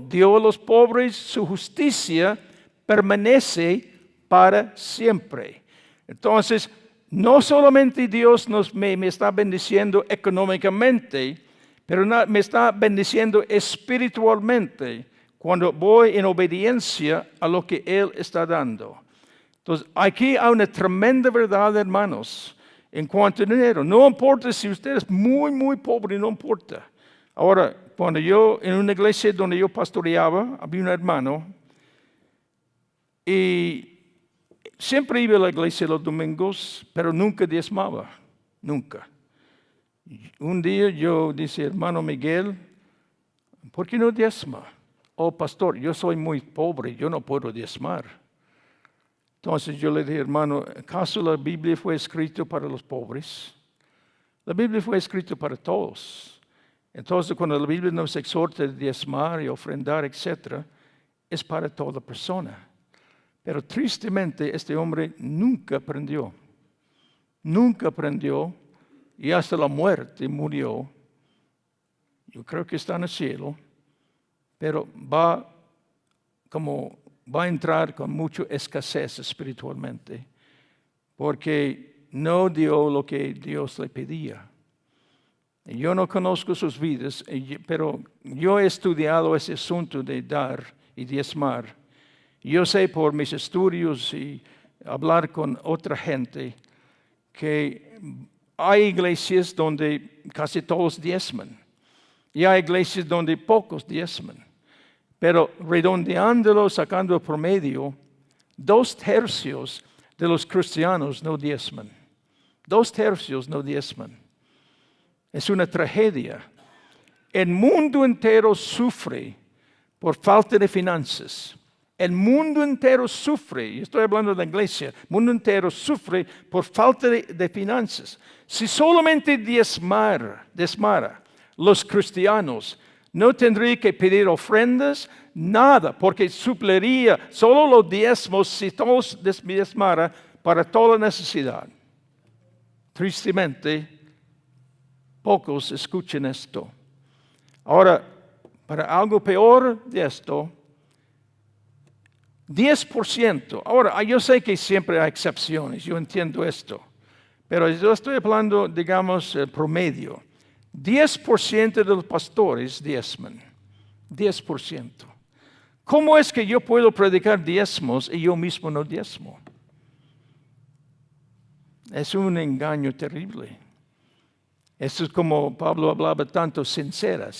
dio a los pobres, su justicia permanece para siempre. Entonces, no solamente Dios me está bendiciendo económicamente, pero me está bendiciendo espiritualmente cuando voy en obediencia a lo que Él está dando. Entonces, aquí hay una tremenda verdad, hermanos, en cuanto a dinero. No importa si usted es muy, muy pobre, no importa. Ahora, cuando yo, en una iglesia donde yo pastoreaba, había un hermano, y siempre iba a la iglesia los domingos, pero nunca diezmaba, nunca. Un día yo dije, hermano Miguel, ¿por qué no diezma? Oh, pastor, yo soy muy pobre, yo no puedo diezmar. Entonces yo le dije, hermano, ¿acaso la Biblia fue escrita para los pobres? La Biblia fue escrita para todos. Entonces cuando la Biblia nos exhorta a diezmar y ofrendar, etc., es para toda persona. Pero tristemente este hombre nunca aprendió. Nunca aprendió y hasta la muerte murió. Yo creo que está en el cielo, pero va a entrar con mucha escasez espiritualmente, porque no dio lo que Dios le pedía. Yo no conozco sus vidas, pero yo he estudiado ese asunto de dar y diezmar. Yo sé por mis estudios y hablar con otra gente que hay iglesias donde casi todos diezman y hay iglesias donde pocos diezman. Pero redondeándolo, sacando el promedio, 2/3 de los cristianos no diezman. 2/3 no diezman. Es una tragedia. El mundo entero sufre por falta de finanzas. El mundo entero sufre, y estoy hablando de la iglesia, el mundo entero sufre por falta de finanzas. Si solamente diezmara los cristianos, no tendría que pedir ofrendas, nada, porque supliría solo los diezmos si todos diezmara para toda necesidad. Tristemente, pocos escuchan esto. Ahora, para algo peor de esto, 10%. Ahora, yo sé que siempre hay excepciones, yo entiendo esto, pero yo estoy hablando, digamos, el promedio. 10% de los pastores diezman. 10%. ¿Cómo es que yo puedo predicar diezmos y yo mismo no diezmo? Es un engaño terrible. Esto es como Pablo hablaba tanto, sinceridad.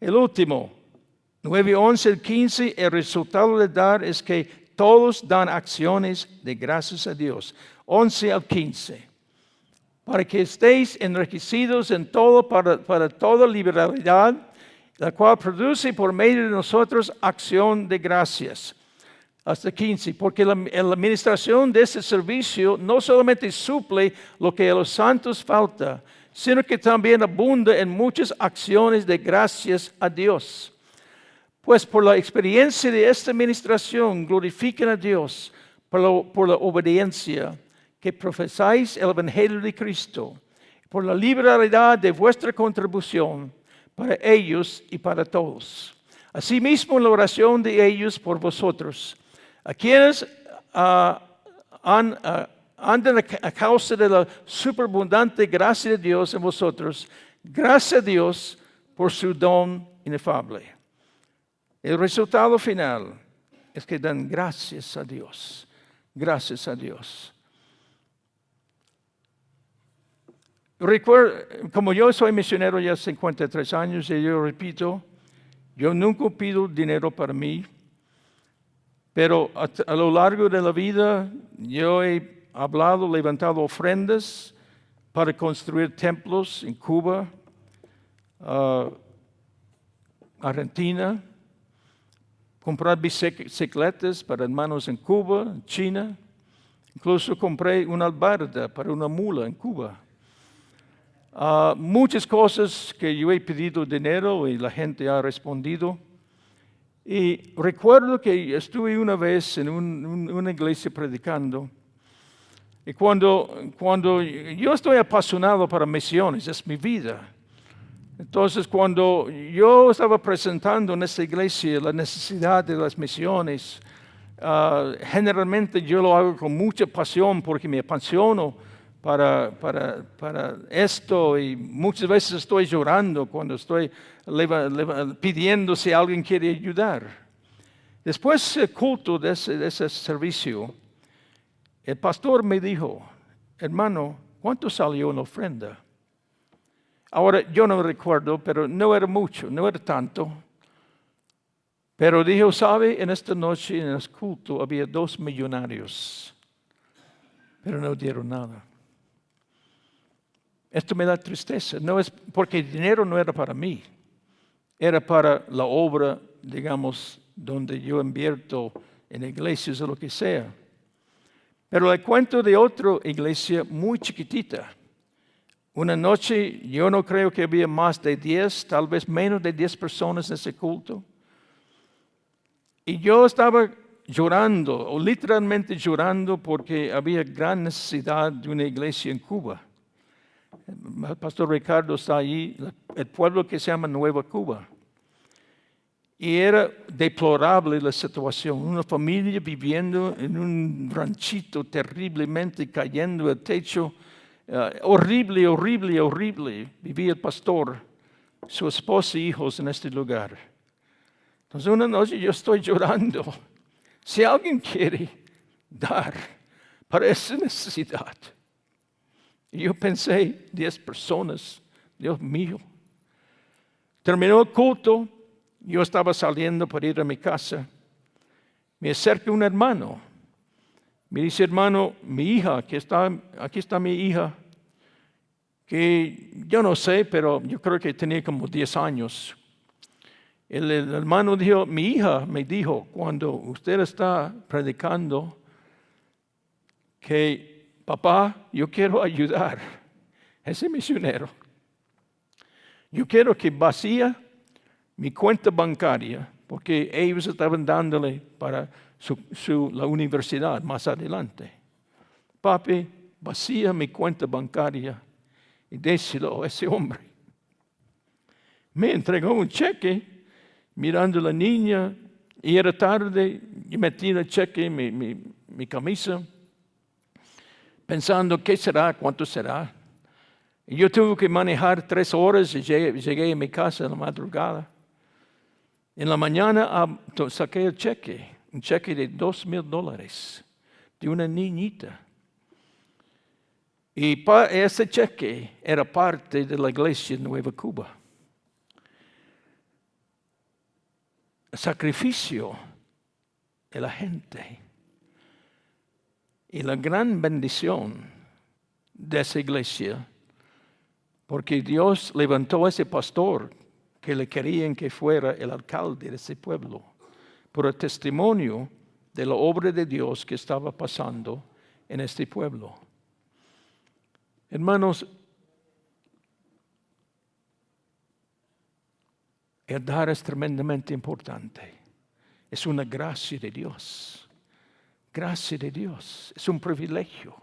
El último, 9, 11, 15, el resultado de dar es que todos dan acciones de gracias a Dios. 11 al 15. Para que estéis enriquecidos en todo para toda liberalidad, la cual produce por medio de nosotros acción de gracias. Hasta 15, porque la administración de este servicio no solamente suple lo que a los santos falta, sino que también abunda en muchas acciones de gracias a Dios. Pues por la experiencia de esta administración glorifiquen a Dios por la obediencia que profesáis el Evangelio de Cristo, por la liberalidad de vuestra contribución para ellos y para todos. Asimismo, en la oración de ellos por vosotros, a quienes andan a causa de la superabundante gracia de Dios en vosotros, gracias a Dios por su don inefable. El resultado final es que dan gracias a Dios. Gracias a Dios. Recuerdo, como yo soy misionero ya 53 años y yo repito, yo nunca pido dinero para mí. Pero a lo largo de la vida yo he levantado ofrendas para construir templos en Cuba, Argentina, comprar bicicletas para hermanos en Cuba, China. Incluso compré una albarda para una mula en Cuba. Muchas cosas que yo he pedido dinero y la gente ha respondido. Y recuerdo que estuve una vez en una iglesia predicando. Y cuando yo estoy apasionado para misiones, es mi vida. Entonces, cuando yo estaba presentando en esta iglesia la necesidad de las misiones, generalmente yo lo hago con mucha pasión porque me apasiono para esto y muchas veces estoy llorando cuando estoy pidiendo si alguien quiere ayudar. Después del culto de ese servicio, el pastor me dijo, hermano, ¿cuánto salió en la ofrenda? Ahora, yo no recuerdo, pero no era mucho, no era tanto. Pero dijo, ¿sabe? En esta noche en el culto había 2 millonarios, pero no dieron nada. Esto me da tristeza. No es porque el dinero no era para mí. Era para la obra, digamos, donde yo invierto en iglesias o lo que sea. Pero le cuento de otra iglesia muy chiquitita. Una noche, yo no creo que había más de 10, tal vez menos de 10 personas en ese culto. Y yo estaba llorando, o literalmente llorando, porque había gran necesidad de una iglesia en Cuba. El pastor Ricardo está allí, el pueblo que se llama Nueva Cuba. Y era deplorable la situación. Una familia viviendo en un ranchito terriblemente cayendo el techo. Horrible, horrible, horrible. Vivía el pastor, su esposa y hijos en este lugar. Entonces una noche yo estoy llorando. Si alguien quiere dar para esa necesidad. Y yo pensé, 10 personas, Dios mío. Terminó el culto, yo estaba saliendo para ir a mi casa. Me acerca un hermano. Me dice, hermano, mi hija, aquí está mi hija, que yo no sé, pero yo creo que tenía como 10 años. El hermano dijo, mi hija me dijo, cuando usted está predicando, que papá, yo quiero ayudar a ese misionero. Yo quiero que vacía mi cuenta bancaria, porque ellos estaban dándole para la universidad más adelante. Papi, vacía mi cuenta bancaria y déselo a ese hombre. Me entregó un cheque mirando a la niña y era tarde. Yo metí el cheque en mi camisa pensando qué será, cuánto será. Y yo tuve que manejar 3 horas y llegué a mi casa en la madrugada. En la mañana saqué el cheque, un cheque de $2,000 de una niñita. Y ese cheque era parte de la iglesia de Nueva Cuba. El sacrificio de la gente y la gran bendición de esa iglesia, porque Dios levantó a ese pastor que le querían que fuera el alcalde de ese pueblo, por el testimonio de la obra de Dios que estaba pasando en este pueblo. Hermanos, el dar es tremendamente importante. Es una gracia de Dios. Gracia de Dios. Es un privilegio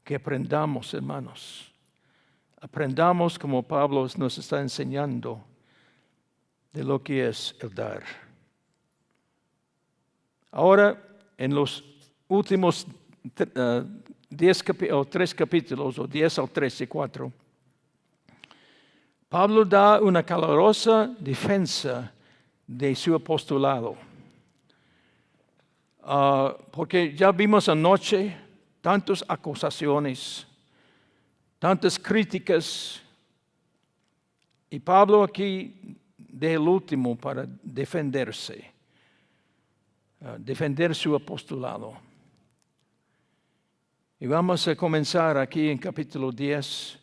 que aprendamos, hermanos. Aprendamos como Pablo nos está enseñando de lo que es el dar. Ahora, en los últimos 3 capítulos, o 10 al 13, 4, Pablo da una calurosa defensa de su apostolado. Porque ya vimos anoche tantas acusaciones, tantas críticas, y Pablo aquí de el último para defenderse, defender su apostolado. Y vamos a comenzar aquí en capítulo 10,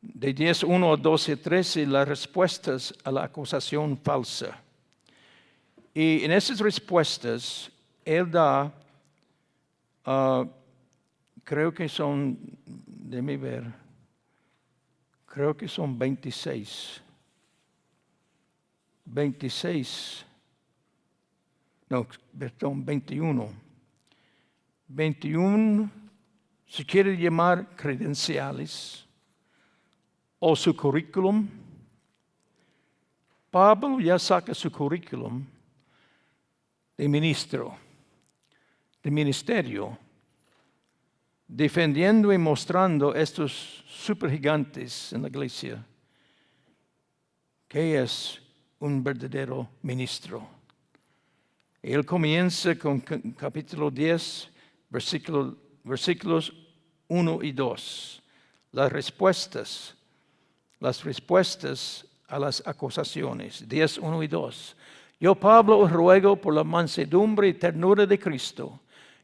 de 10:1 a 12:13, las respuestas a la acusación falsa. Y en esas respuestas, él da, creo que son, déjeme ver, creo que son 26, no, perdón, 21. 21, se quiere llamar credenciales o su currículum. Pablo ya saca su currículum de ministro, de ministerio, defendiendo y mostrando estos supergigantes en la iglesia, que es un verdadero ministro. Él comienza con capítulo 10, versículos 1 y 2. Las respuestas a las acusaciones. 10, 1 y 2. Yo, Pablo, os ruego por la mansedumbre y ternura de Cristo,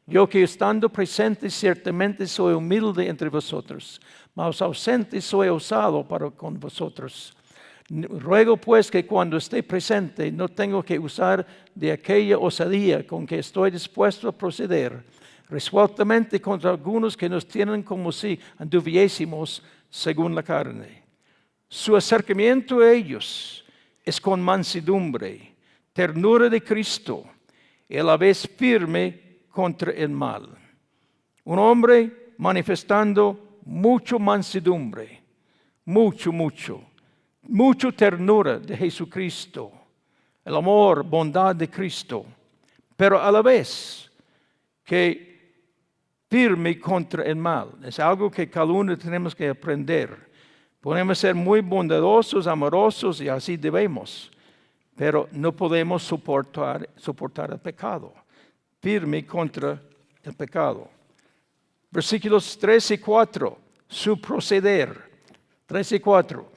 yo que estando presente ciertamente soy humilde entre vosotros, mas ausente soy osado para con vosotros. Ruego pues que cuando esté presente no tengo que usar de aquella osadía con que estoy dispuesto a proceder, resueltamente contra algunos que nos tienen como si anduviésemos según la carne. Su acercamiento a ellos es con mansedumbre, ternura de Cristo, y a la vez firme contra el mal. Un hombre manifestando mucho mansedumbre, mucho, mucha ternura de Jesucristo, el amor, bondad de Cristo, pero a la vez que firme contra el mal. Es algo que cada uno tenemos que aprender. Podemos ser muy bondadosos, amorosos y así debemos, pero no podemos soportar el pecado. Firme contra el pecado. Versículos 3 y 4, su proceder. 3 y 4.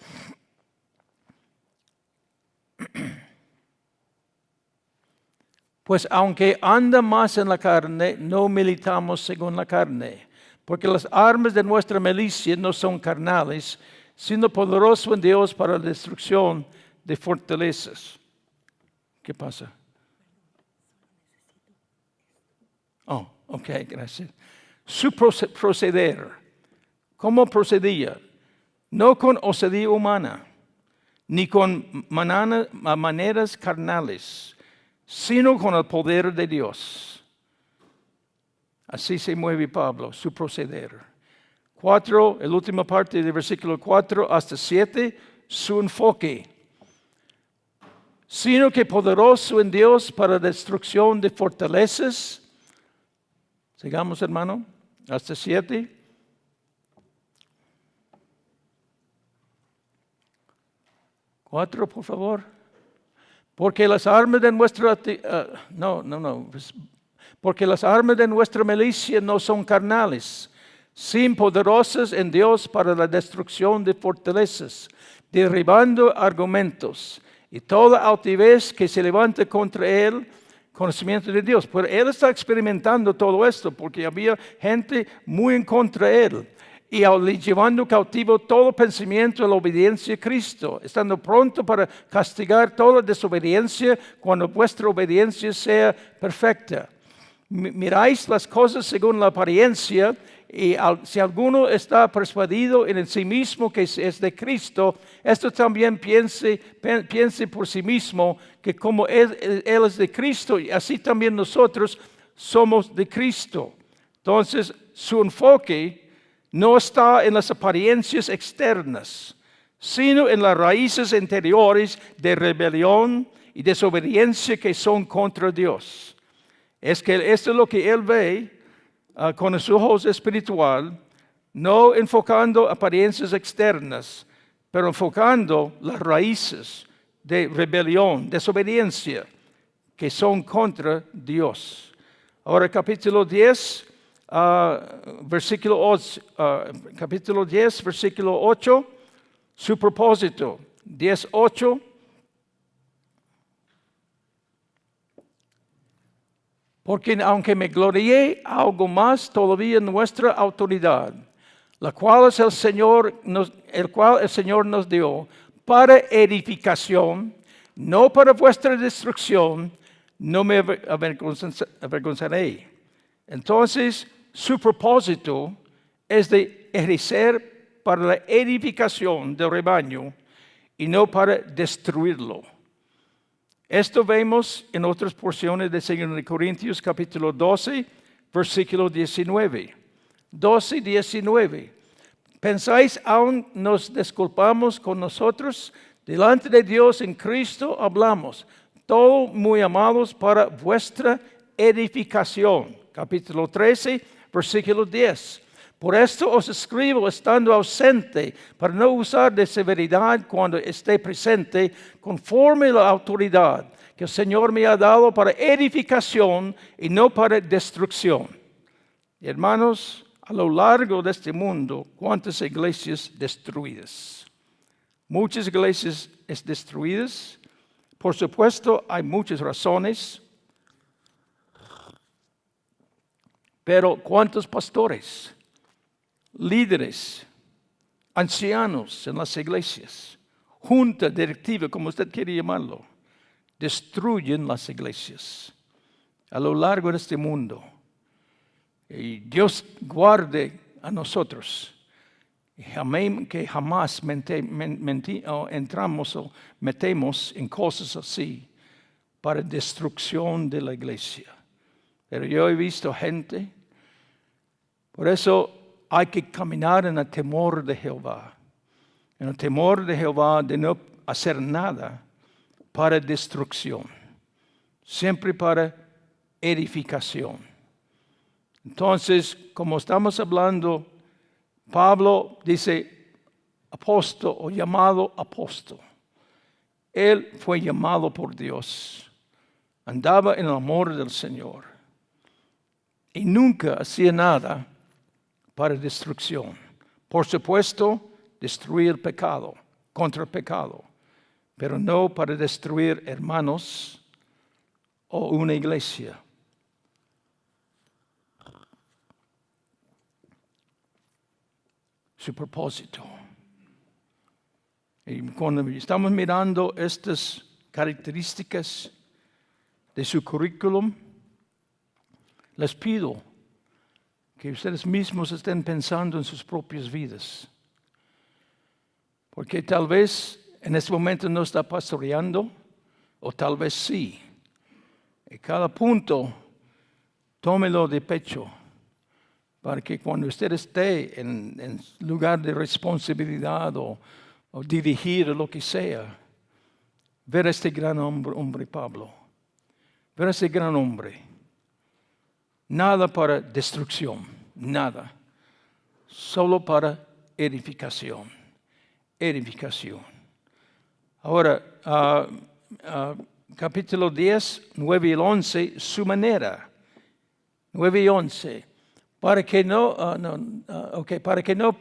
Pues aunque anda más en la carne, no militamos según la carne, porque las armas de nuestra milicia no son carnales, sino poderoso en Dios para la destrucción de fortalezas. ¿Qué pasa? Oh, ok, gracias. Su proceder. ¿Cómo procedía? No con osadía humana, ni con maneras carnales, sino con el poder de Dios. Así se mueve Pablo, su proceder. 4, la última parte del versículo 4 hasta 7, su enfoque. Sino que poderoso en Dios para destrucción de fortalezas. Sigamos, hermano, hasta 7. Cuatro, por favor. Porque las armas de nuestra Porque las armas de nuestra milicia no son carnales, sino poderosas en Dios para la destrucción de fortalezas, derribando argumentos y toda altivez que se levanta contra él, conocimiento de Dios. Pero él está experimentando todo esto porque había gente muy en contra de él. Y llevando cautivo todo pensamiento a la obediencia a Cristo, estando pronto para castigar toda desobediencia cuando vuestra obediencia sea perfecta. Miráis las cosas según la apariencia, y si alguno está persuadido en sí mismo que es de Cristo, esto también piense por sí mismo que como él es de Cristo, y así también nosotros somos de Cristo. Entonces, su enfoque no está en las apariencias externas, sino en las raíces interiores de rebelión y desobediencia que son contra Dios. Es que esto es lo que él ve con los ojos espiritual, no enfocando apariencias externas, pero enfocando las raíces de rebelión, desobediencia, que son contra Dios. Ahora capítulo 10. Capítulo 10, versículo 8, su propósito, 10:8. Porque aunque me glorié algo más todavía en nuestra autoridad, la cual es el cual el Señor nos dio para edificación, no para vuestra destrucción, no me avergonzaré. Entonces, su propósito es de ejercer para la edificación del rebaño y no para destruirlo. Esto vemos en otras porciones de 2 Corintios capítulo 12, versículo 19. 12 y 19. ¿Pensáis aún nos disculpamos con nosotros? Delante de Dios en Cristo hablamos, todo muy amados para vuestra edificación. Capítulo 13, versículo 10. Por esto os escribo estando ausente, para no usar de severidad cuando esté presente, conforme a la autoridad que el Señor me ha dado para edificación y no para destrucción. Y hermanos, a lo largo de este mundo, ¿cuántas iglesias destruidas? Muchas iglesias destruidas. Por supuesto, hay muchas razones. Pero ¿cuántos pastores, líderes, ancianos en las iglesias, junta directiva, como usted quiere llamarlo, destruyen las iglesias a lo largo de este mundo? Y Dios guarde a nosotros que jamás entramos o metemos en cosas así para destrucción de la iglesia. Pero yo he visto gente, por eso hay que caminar en el temor de Jehová. en el temor de Jehová, de no hacer nada para destrucción, siempre para edificación. Entonces, como estamos hablando, Pablo dice apóstol o llamado apóstol. Él fue llamado por Dios. Andaba en el amor del Señor. Y nunca hacía nada para destrucción. Por supuesto, destruir el pecado, contra el pecado. Pero no para destruir hermanos o una iglesia. Su propósito. Y cuando estamos mirando estas características de su currículum, les pido que ustedes mismos estén pensando en sus propias vidas. Porque tal vez en este momento no está pastoreando, o tal vez sí. Y cada punto, tómelo de pecho, para que cuando usted esté en lugar de responsabilidad o dirigir o lo que sea, ver a este gran hombre Pablo, ver a este gran hombre. Nada para destrucción, nada, solo para edificación, edificación. Ahora, capítulo 10, 9 y 11, su manera, 9 y 11. Para que no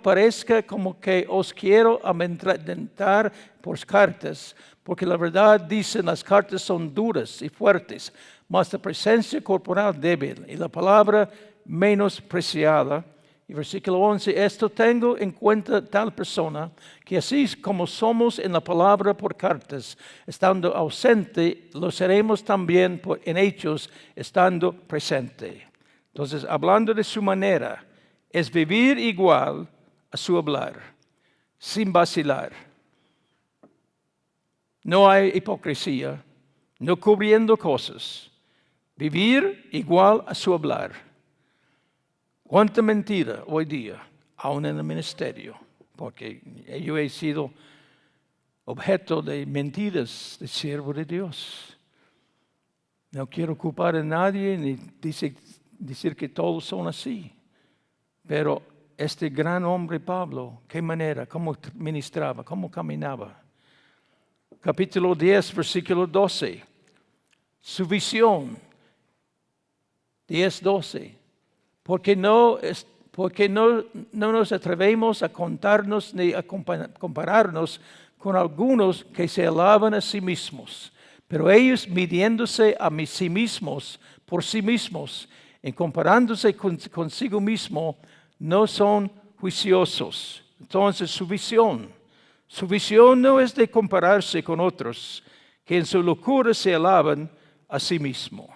parezca como que os quiero amedrentar por cartas, porque la verdad dicen las cartas son duras y fuertes, mas la presencia corporal débil y la palabra menospreciada. Y versículo 11, esto tengo en cuenta tal persona, que así como somos en la palabra por cartas, estando ausente, lo seremos también en hechos, estando presente. Entonces, hablando de su manera, es vivir igual a su hablar, sin vacilar. No hay hipocresía, no cubriendo cosas. Vivir igual a su hablar. ¿Cuánta mentira hoy día, aún en el ministerio? Porque yo he sido objeto de mentiras de siervo de Dios. No quiero culpar a nadie ni decir que todos son así. Pero este gran hombre Pablo, qué manera, cómo ministraba, cómo caminaba. Capítulo 10, versículo 12. Su visión. 10, 12. Porque no nos atrevemos a contarnos ni a compararnos con algunos que se alaban a sí mismos. Pero ellos midiéndose a sí mismos, por sí mismos, y comparándose consigo mismo, no son juiciosos. Entonces su visión no es de compararse con otros, que en su locura se alaban a sí mismo.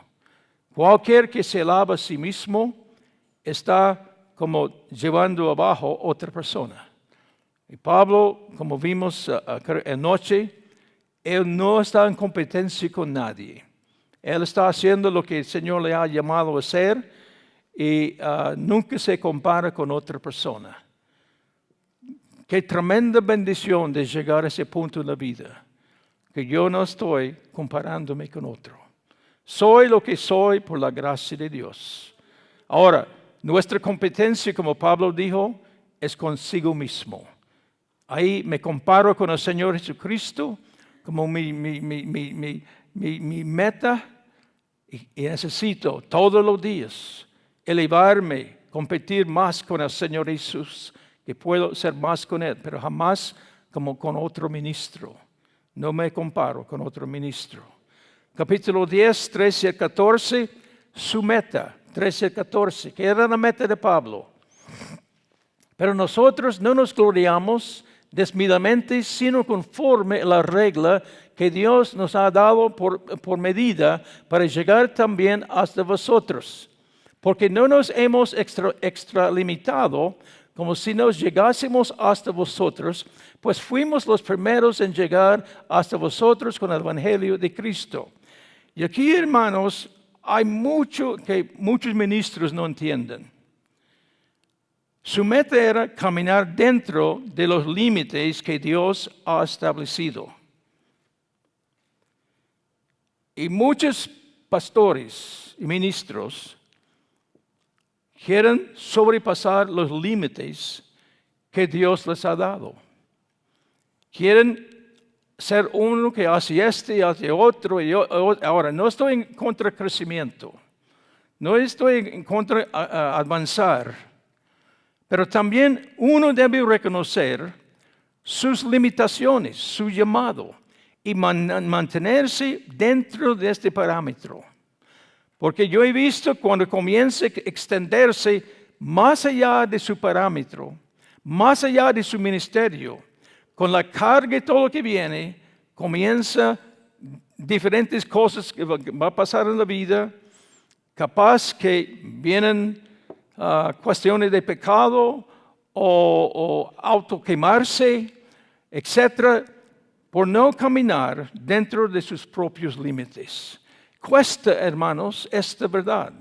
Cualquier que se alaba a sí mismo está como llevando abajo a otra persona. Y Pablo, como vimos anoche, él no está en competencia con nadie. Él está haciendo lo que el Señor le ha llamado a hacer y nunca se compara con otra persona. Qué tremenda bendición de llegar a ese punto en la vida, que yo no estoy comparándome con otro. Soy lo que soy por la gracia de Dios. Ahora, nuestra competencia, como Pablo dijo, es consigo mismo. Ahí me comparo con el Señor Jesucristo como mi meta y necesito todos los días elevarme, competir más con el Señor Jesús, que puedo ser más con Él, pero jamás como con otro ministro. No me comparo con otro ministro. Capítulo 10, 13 a 14, su meta, 13 a 14, que era la meta de Pablo. Pero nosotros no nos gloriamos desmedidamente, sino conforme a la regla que Dios nos ha dado por medida para llegar también hasta vosotros. Porque no nos hemos extralimitado como si nos llegásemos hasta vosotros, pues fuimos los primeros en llegar hasta vosotros con el Evangelio de Cristo. Y aquí, hermanos, hay mucho que muchos ministros no entienden. Su meta era caminar dentro de los límites que Dios ha establecido. Y muchos pastores y ministros quieren sobrepasar los límites que Dios les ha dado. Quieren ser uno que hace este y hace otro. Ahora, no estoy en contra del crecimiento. No estoy en contra de avanzar. Pero también uno debe reconocer sus limitaciones, su llamado, y mantenerse dentro de este parámetro. Porque yo he visto cuando comienza a extenderse más allá de su parámetro, más allá de su ministerio, con la carga y todo lo que viene, comienza diferentes cosas que va a pasar en la vida, capaz que vienen cuestiones de pecado o autoquemarse, etc., por no caminar dentro de sus propios límites. Cuesta, hermanos, esta verdad.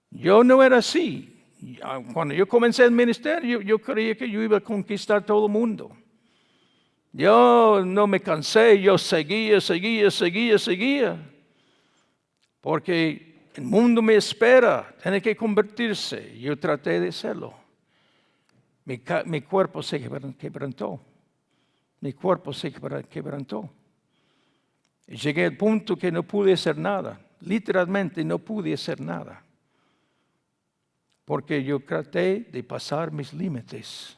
Yo no era así. Cuando yo comencé el ministerio, yo creía que yo iba a conquistar todo el mundo. Yo no me cansé, yo seguía. Porque el mundo me espera, tiene que convertirse. Yo traté de hacerlo. Mi cuerpo se quebrantó. Mi cuerpo se quebrantó. Llegué al punto que no pude hacer nada. Literalmente no pude hacer nada. Porque yo traté de pasar mis límites.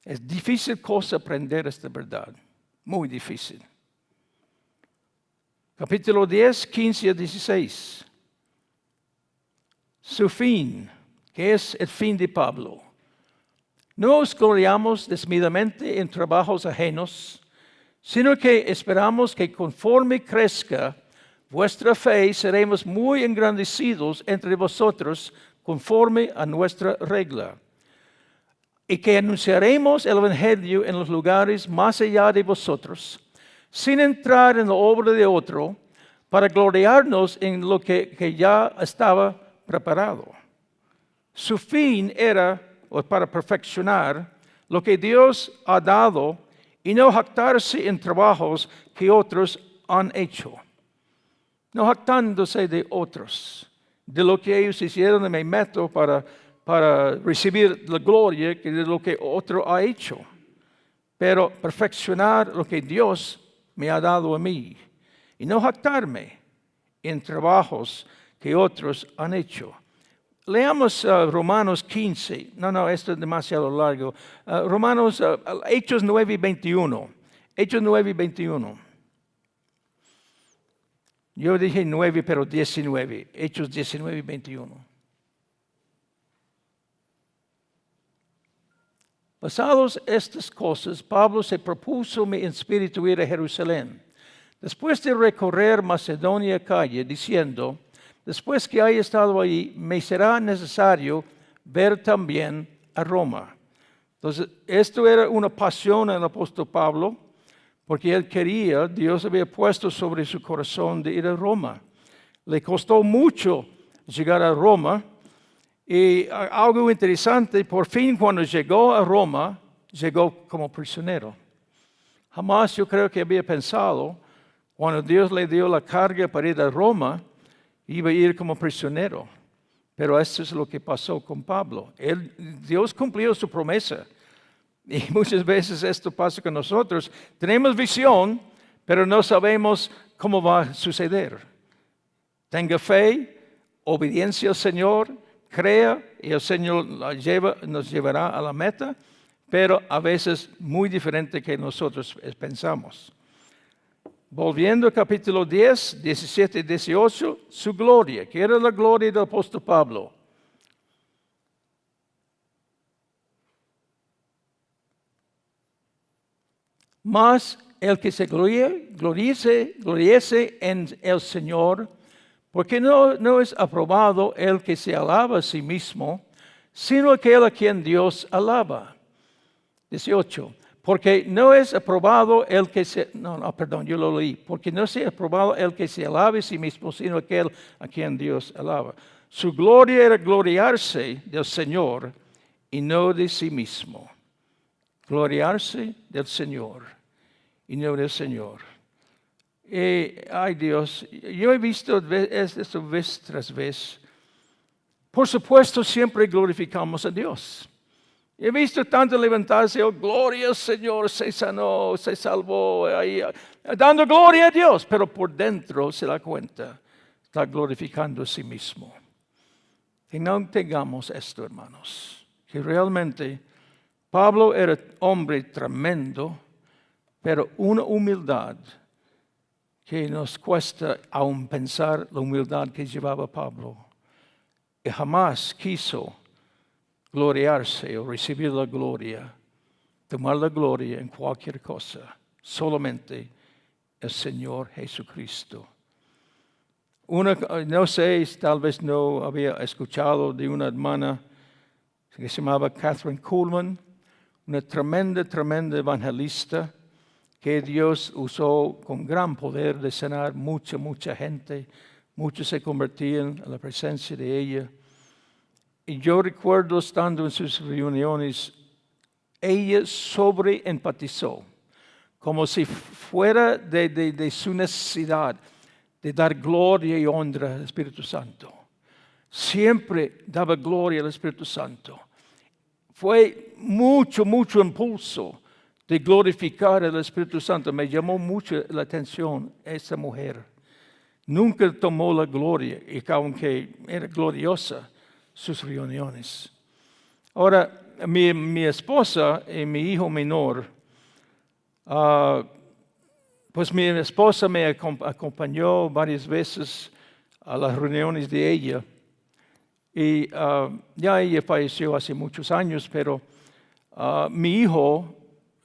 Es difícil cosa aprender esta verdad. Muy difícil. Capítulo 10, 15 a 16. Su fin, que es el fin de Pablo. No os gloriamos desmedidamente en trabajos ajenos, sino que esperamos que conforme crezca vuestra fe, seremos muy engrandecidos entre vosotros conforme a nuestra regla. Y que anunciaremos el Evangelio en los lugares más allá de vosotros, sin entrar en la obra de otro, para gloriarnos en lo que ya estaba preparado. Su fin era para perfeccionar lo que Dios ha dado y no jactarse en trabajos que otros han hecho. No jactándose de otros, de lo que ellos hicieron, me meto para recibir la gloria de lo que otro ha hecho. Pero perfeccionar lo que Dios me ha dado a mí. Y no jactarme en trabajos que otros han hecho. Leamos Romanos 15. No, esto es demasiado largo. Hechos 9 y 21. Hechos 9 y 21. Yo dije 9, pero 19. Hechos 19 y 21. Pasados estas cosas, Pablo se propuso en espíritu ir a Jerusalén. Después de recorrer Macedonia y Acaya, diciendo: después que haya estado allí, me será necesario ver también a Roma. Entonces, esto era una pasión al apóstol Pablo, porque él quería, Dios había puesto sobre su corazón de ir a Roma. Le costó mucho llegar a Roma, y algo interesante, por fin cuando llegó a Roma, llegó como prisionero. Jamás yo creo que había pensado, cuando Dios le dio la carga para ir a Roma, iba a ir como prisionero. Pero eso es lo que pasó con Pablo. Dios cumplió su promesa. Y muchas veces esto pasa con nosotros. Tenemos visión, pero no sabemos cómo va a suceder. Tenga fe, obediencia al Señor, crea y el Señor nos llevará a la meta, pero a veces muy diferente que nosotros pensamos. Volviendo al capítulo 10, 17 y 18, su gloria. ¿Qué era la gloria del apóstol Pablo? Mas el que se gloriese en el Señor, porque no es aprobado el que se alaba a sí mismo, sino aquel a quien Dios alaba. 18. Porque no es aprobado el que se... yo lo leí. Porque no es aprobado el que se alabe a sí mismo, sino aquel a quien Dios alaba. Su gloria era gloriarse del Señor y no de sí mismo. Gloriarse del Señor y no del Señor. Ay Dios, yo he visto esto vez tras vez. Por supuesto, siempre glorificamos a Dios. He visto tanto levantarse, oh, gloria al Señor, se sanó, se salvó, ahí, dando gloria a Dios, pero por dentro se da cuenta, está glorificando a sí mismo. Que no tengamos esto, hermanos, que realmente Pablo era hombre tremendo, pero una humildad que nos cuesta aún pensar la humildad que llevaba Pablo. Y jamás quiso gloriarse o recibir la gloria, tomar la gloria en cualquier cosa, solamente el Señor Jesucristo. No sé, tal vez no había escuchado de una hermana que se llamaba Claycomb, una tremenda evangelista que Dios usó con gran poder de sanar mucha gente. Muchos se convertían a la presencia de ella. Y yo recuerdo estando en sus reuniones, ella sobreempatizó, como si fuera de su necesidad de dar gloria y honra al Espíritu Santo. Siempre daba gloria al Espíritu Santo. Fue mucho impulso de glorificar al Espíritu Santo. Me llamó mucho la atención esa mujer. Nunca tomó la gloria, y aunque era gloriosa, sus reuniones. Ahora, mi esposa y mi hijo menor, pues mi esposa me acompañó varias veces a las reuniones de ella. Y ya ella falleció hace muchos años, pero mi hijo,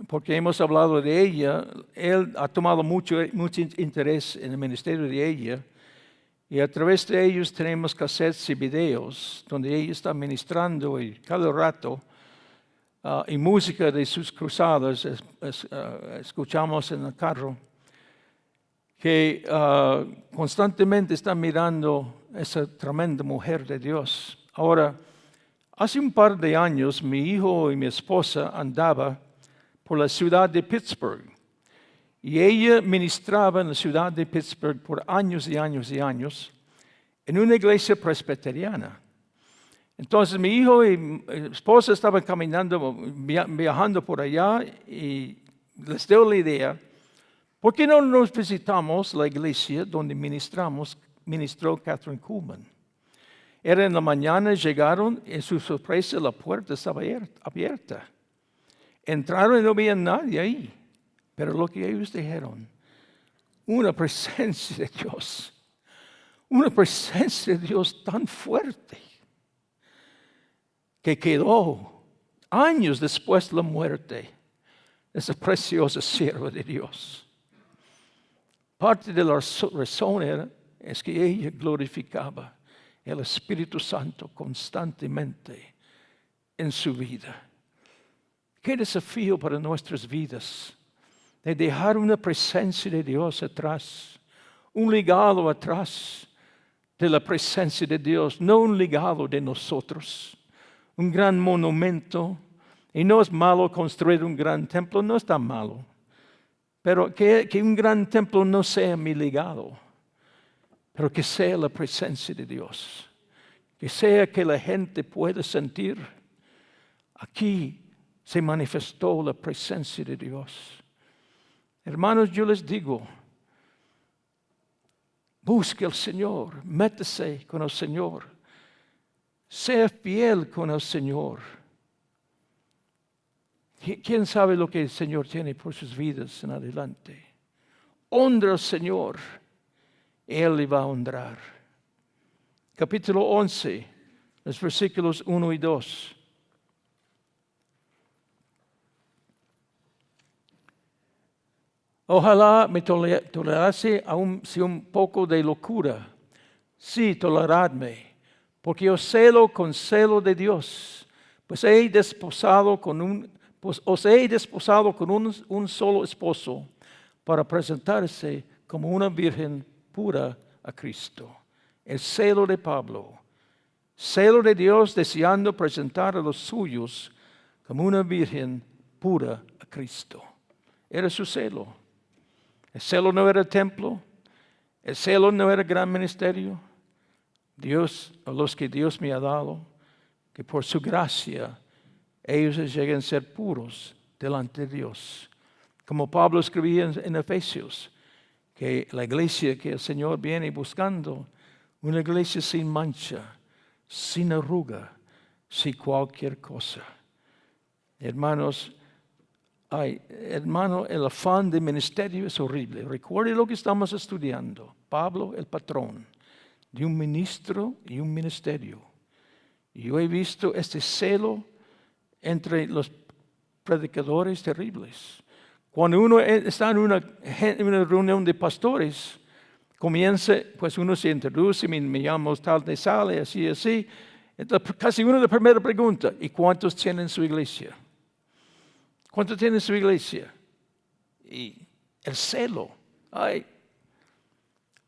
porque hemos hablado de ella, él ha tomado mucho interés en el ministerio de ella. Y a través de ellos tenemos cassettes y videos donde ella está ministrando y cada rato y música de sus cruzadas escuchamos en el carro, que constantemente está mirando esa tremenda mujer de Dios. Ahora, hace un par de años mi hijo y mi esposa andaba por la ciudad de Pittsburgh. Y ella ministraba en la ciudad de Pittsburgh por años y años en una iglesia presbiteriana. Entonces mi hijo y mi esposa estaban caminando, viajando por allá y les dio la idea, ¿por qué no nos visitamos la iglesia donde ministró Claycomb? Era en la mañana, llegaron y su sorpresa la puerta estaba abierta. Entraron y no había nadie ahí. Pero lo que ellos dijeron, una presencia de Dios tan fuerte, que quedó años después de la muerte de esa preciosa sierva de Dios. Parte de la razón es que ella glorificaba el Espíritu Santo constantemente en su vida. Qué desafío para nuestras vidas de dejar una presencia de Dios atrás, un legado atrás de la presencia de Dios, no un legado de nosotros, un gran monumento. Y no es malo construir un gran templo, no está malo, pero que un gran templo no sea mi legado, pero que sea la presencia de Dios, que sea que la gente pueda sentir, aquí se manifestó la presencia de Dios. Hermanos, yo les digo, busque al Señor, métese con el Señor, sea fiel con el Señor. ¿Quién sabe lo que el Señor tiene por sus vidas en adelante? Honra al Señor, Él le va a honrar. Capítulo 11, los versículos 1 y 2. Ojalá me tolerase aún si un poco de locura. Sí, toleradme, porque os celo con celo de Dios, pues os he desposado con un solo esposo, para presentarse como una virgen pura a Cristo. El celo de Pablo Celo de Dios deseando presentar a los suyos como una virgen pura a Cristo. Era su celo. El celo no era el templo. El celo no era el gran ministerio. Dios, a los que Dios me ha dado, que por su gracia ellos lleguen a ser puros delante de Dios. Como Pablo escribía en Efesios, que la iglesia que el Señor viene buscando, una iglesia sin mancha, sin arruga, sin cualquier cosa. Hermanos, el afán de ministerio es horrible. Recuerde lo que estamos estudiando. Pablo, el patrón de un ministro y un ministerio. Y yo he visto este celo entre los predicadores terribles. Cuando uno está en una reunión de pastores, comienza, pues uno se introduce, me llamo tal de sale, así. Entonces, casi uno de primera pregunta, ¿y cuántos tienen su iglesia? ¿Cuántos tienen su iglesia? Y el celo.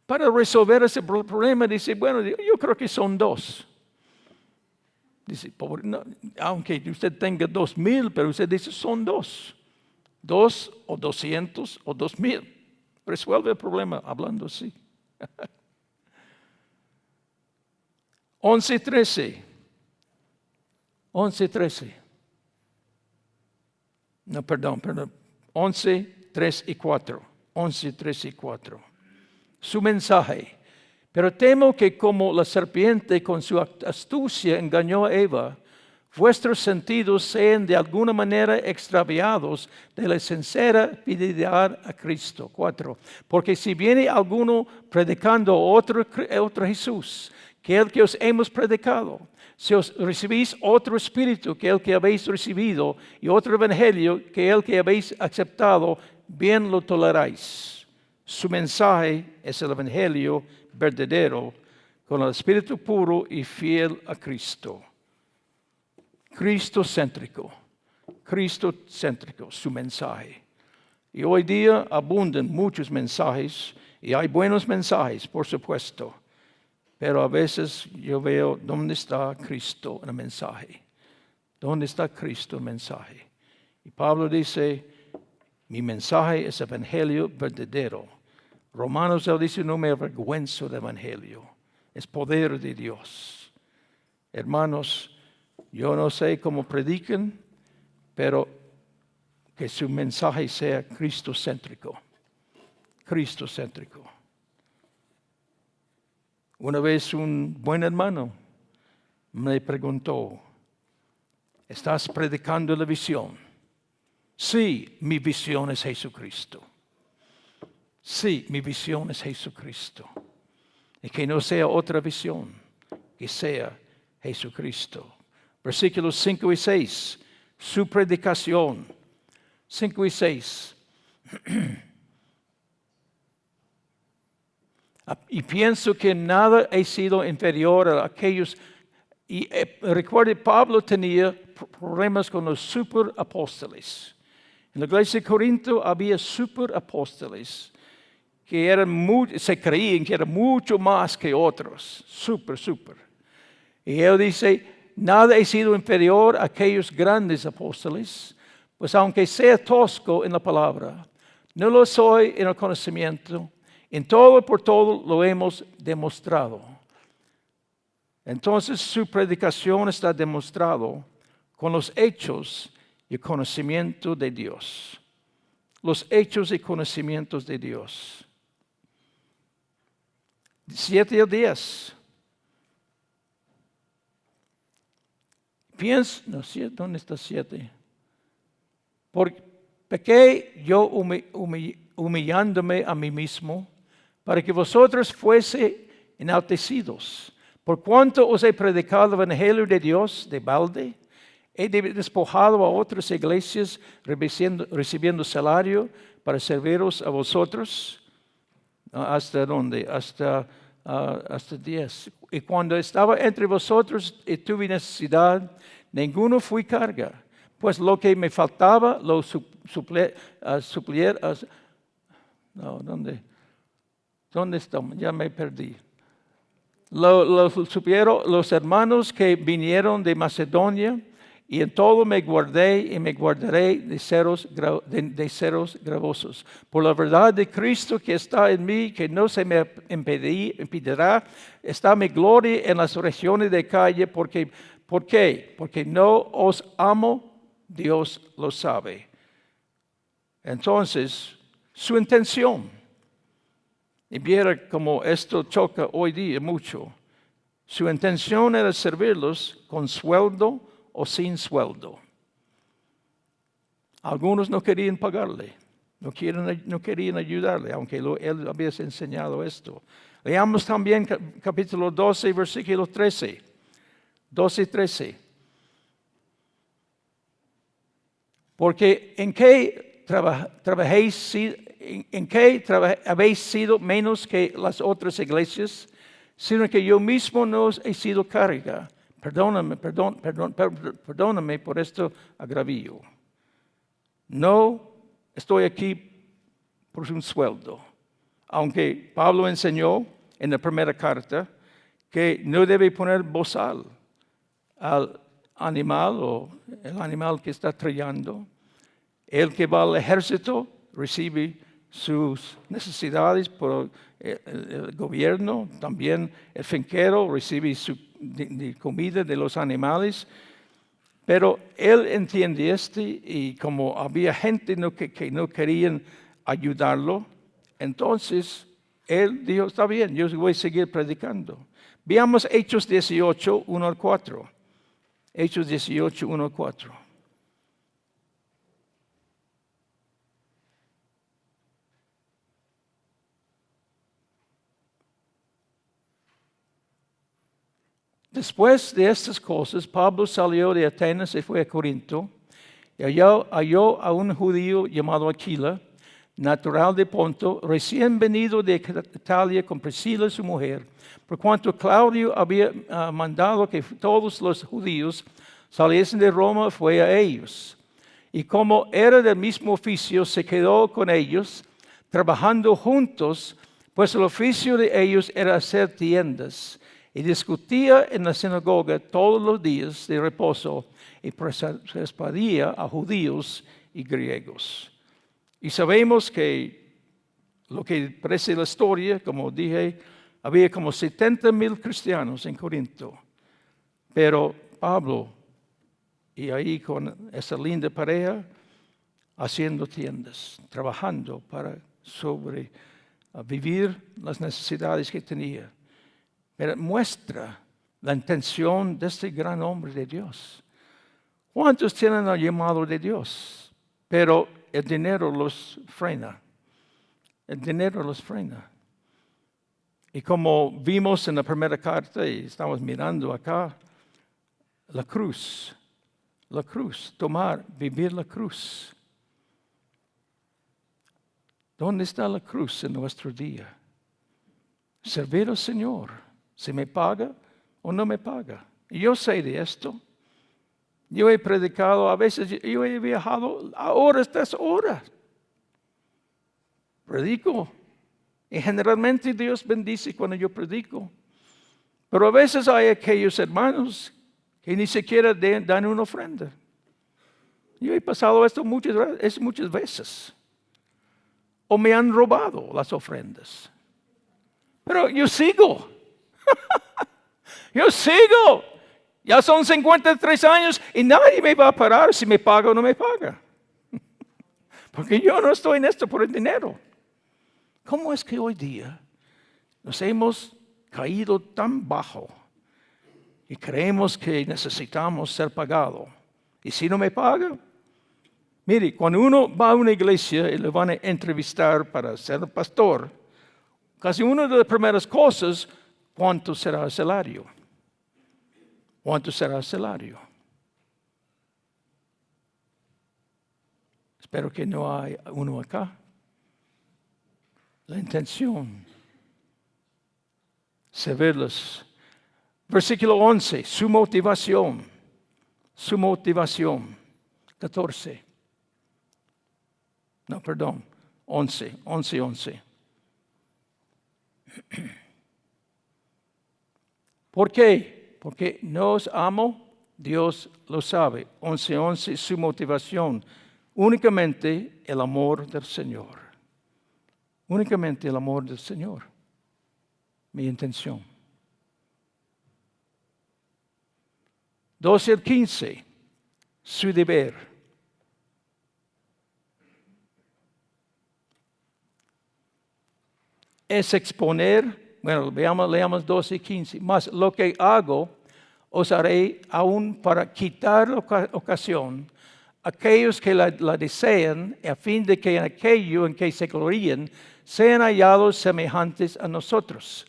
Para resolver ese problema, dice, bueno, yo creo que son 2. Dice, no, aunque usted tenga 2,000, pero usted dice, son 2. 2 o 200 o 2,000. Resuelve el problema hablando así. 11:13. 11:13. No, perdón. 11:3 y 4. 11:3 y 4. Su mensaje. Pero temo que como la serpiente con su astucia engañó a Eva, vuestros sentidos sean de alguna manera extraviados de la sincera fidelidad a Cristo. 4. Porque si viene alguno predicando otro Jesús, que el que os hemos predicado, si os recibís otro espíritu que el que habéis recibido, y otro evangelio que el que habéis aceptado, bien lo toleráis. Su mensaje es el evangelio verdadero, con el espíritu puro y fiel a Cristo. Cristocéntrico, su mensaje. Y hoy día abundan muchos mensajes, y hay buenos mensajes, por supuesto, pero a veces yo veo dónde está Cristo en el mensaje. ¿Dónde está Cristo en el mensaje? Y Pablo dice, mi mensaje es evangelio verdadero. Romanos él dice, no me avergüenzo del evangelio, es poder de Dios. Hermanos, yo no sé cómo predican, pero que su mensaje sea cristocéntrico. Cristocéntrico. Una vez un buen hermano me preguntó, ¿estás predicando la visión? Sí, mi visión es Jesucristo. Sí, mi visión es Jesucristo. Y que no sea otra visión, que sea Jesucristo. Versículos 5 y 6. Su predicación. 5 y 6. Y pienso que nada he sido inferior a aquellos. Y recuerde, Pablo tenía problemas con los superapóstoles. En la iglesia de Corinto había superapóstoles que se creían que eran mucho más que otros. Super. Y él dice, nada he sido inferior a aquellos grandes apóstoles, pues aunque sea tosco en la palabra, no lo soy en el conocimiento, en todo y por todo lo hemos demostrado. Entonces su predicación está demostrado con los hechos y conocimiento de Dios. Los hechos y conocimientos de Dios. 7 a 10. ¿Dónde está 7? Porque pequé yo humillándome a mí mismo, para que vosotros fuese enaltecidos. Por cuanto os he predicado el evangelio de Dios de balde, he despojado a otras iglesias recibiendo salario para serviros a vosotros. ¿Hasta dónde? Hasta 10. Y cuando estaba entre vosotros y tuve necesidad, ninguno fui carga. Pues lo que me faltaba lo suplier. ¿Dónde estamos? Ya me perdí. lo supieron los hermanos que vinieron de Macedonia, y en todo me guardé y me guardaré de ceros gravosos. Por la verdad de Cristo que está en mí, que no se me impedirá, está mi gloria en las regiones de calle. ¿Por qué? Porque no os amo, Dios lo sabe. Entonces, su intención, y viera como esto choca hoy día mucho, su intención era servirlos con sueldo o sin sueldo. Algunos no querían pagarle, no querían ayudarle, aunque él había enseñado esto. Leamos también capítulo 12, versículo 13. 12 y 13. Porque ¿en qué habéis sido menos que las otras iglesias? Sino que yo mismo no os he sido carga. Perdóname por este agravio. No estoy aquí por un sueldo. Aunque Pablo enseñó en la primera carta que no debe poner bozal al animal o el animal que está trillando. El que va al ejército recibe sus necesidades por el gobierno. También el finquero recibe su comida de los animales. Pero él entiende y como había gente que no querían ayudarlo, entonces él dijo, está bien, yo voy a seguir predicando. Veamos Hechos 18, 1 al 4. Hechos 18, 1 al 4. Después de estas cosas, Pablo salió de Atenas y fue a Corinto. Y halló a un judío llamado Aquila, natural de Ponto, recién venido de Italia con Priscila su mujer, por cuanto Claudio había mandado que todos los judíos saliesen de Roma, fue a ellos. Y como era del mismo oficio, se quedó con ellos, trabajando juntos, pues el oficio de ellos era hacer tiendas. Y discutía en la sinagoga todos los días de reposo y persuadía a judíos y griegos. Y sabemos que lo que parece la historia, como dije, había como 70,000 cristianos en Corinto. Pero Pablo, y ahí con esa linda pareja, haciendo tiendas, trabajando para sobrevivir las necesidades que tenía. Pero muestra la intención de este gran hombre de Dios. ¿Cuántos tienen el llamado de Dios? Pero el dinero los frena. El dinero los frena. Y como vimos en la primera carta y estamos mirando acá, la cruz, vivir la cruz. ¿Dónde está la cruz en nuestro día? Servir al Señor. ¿Se me paga o no me paga? Y yo sé de esto. Yo he predicado, a veces yo he viajado a horas tras horas. Predico. Y generalmente Dios bendice cuando yo predico. Pero a veces hay aquellos hermanos que ni siquiera dan una ofrenda. Yo he pasado esto muchas veces. O me han robado las ofrendas. Pero yo sigo. Yo sigo. Ya son 53 años y nadie me va a parar si me paga o no me paga. Porque yo no estoy en esto por el dinero. ¿Cómo es que hoy día nos hemos caído tan bajo y creemos que necesitamos ser pagados? Y si no me paga, mire, cuando uno va a una iglesia y le van a entrevistar para ser pastor, casi una de las primeras cosas, ¿cuánto será el salario? ¿Cuánto será el salario? Espero que no haya uno acá. La intención, servirlos. Versículo 11, su motivación. 14. No, perdón, 11. ¿Por qué? Porque nos amo, Dios lo sabe. 11:11, su motivación, únicamente el amor del Señor. Únicamente el amor del Señor. Mi intención. 12:15, su deber. Es exponer, bueno, leamos 12:15. Mas lo que hago, os haré aún para quitar ocasión a aquellos que la desean, a fin de que en aquello en que se gloríen, sean hallados semejantes a nosotros.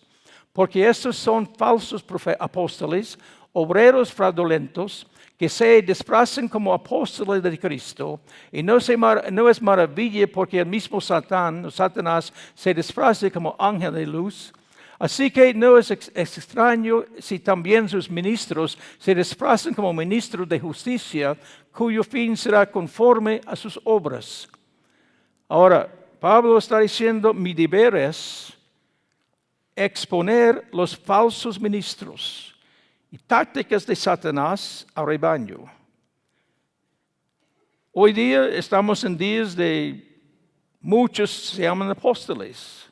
Porque estos son falsos apóstoles, obreros fraudulentos, que se disfrazan como apóstoles de Cristo, y no es maravilla porque el mismo Satanás se disfraza como ángel de luz. Así que no es extraño si también sus ministros se disfrazan como ministros de justicia, cuyo fin será conforme a sus obras. Ahora, Pablo está diciendo, mi deber es exponer los falsos ministros y tácticas de Satanás al rebaño. Hoy día estamos en días de muchos se llaman apóstoles.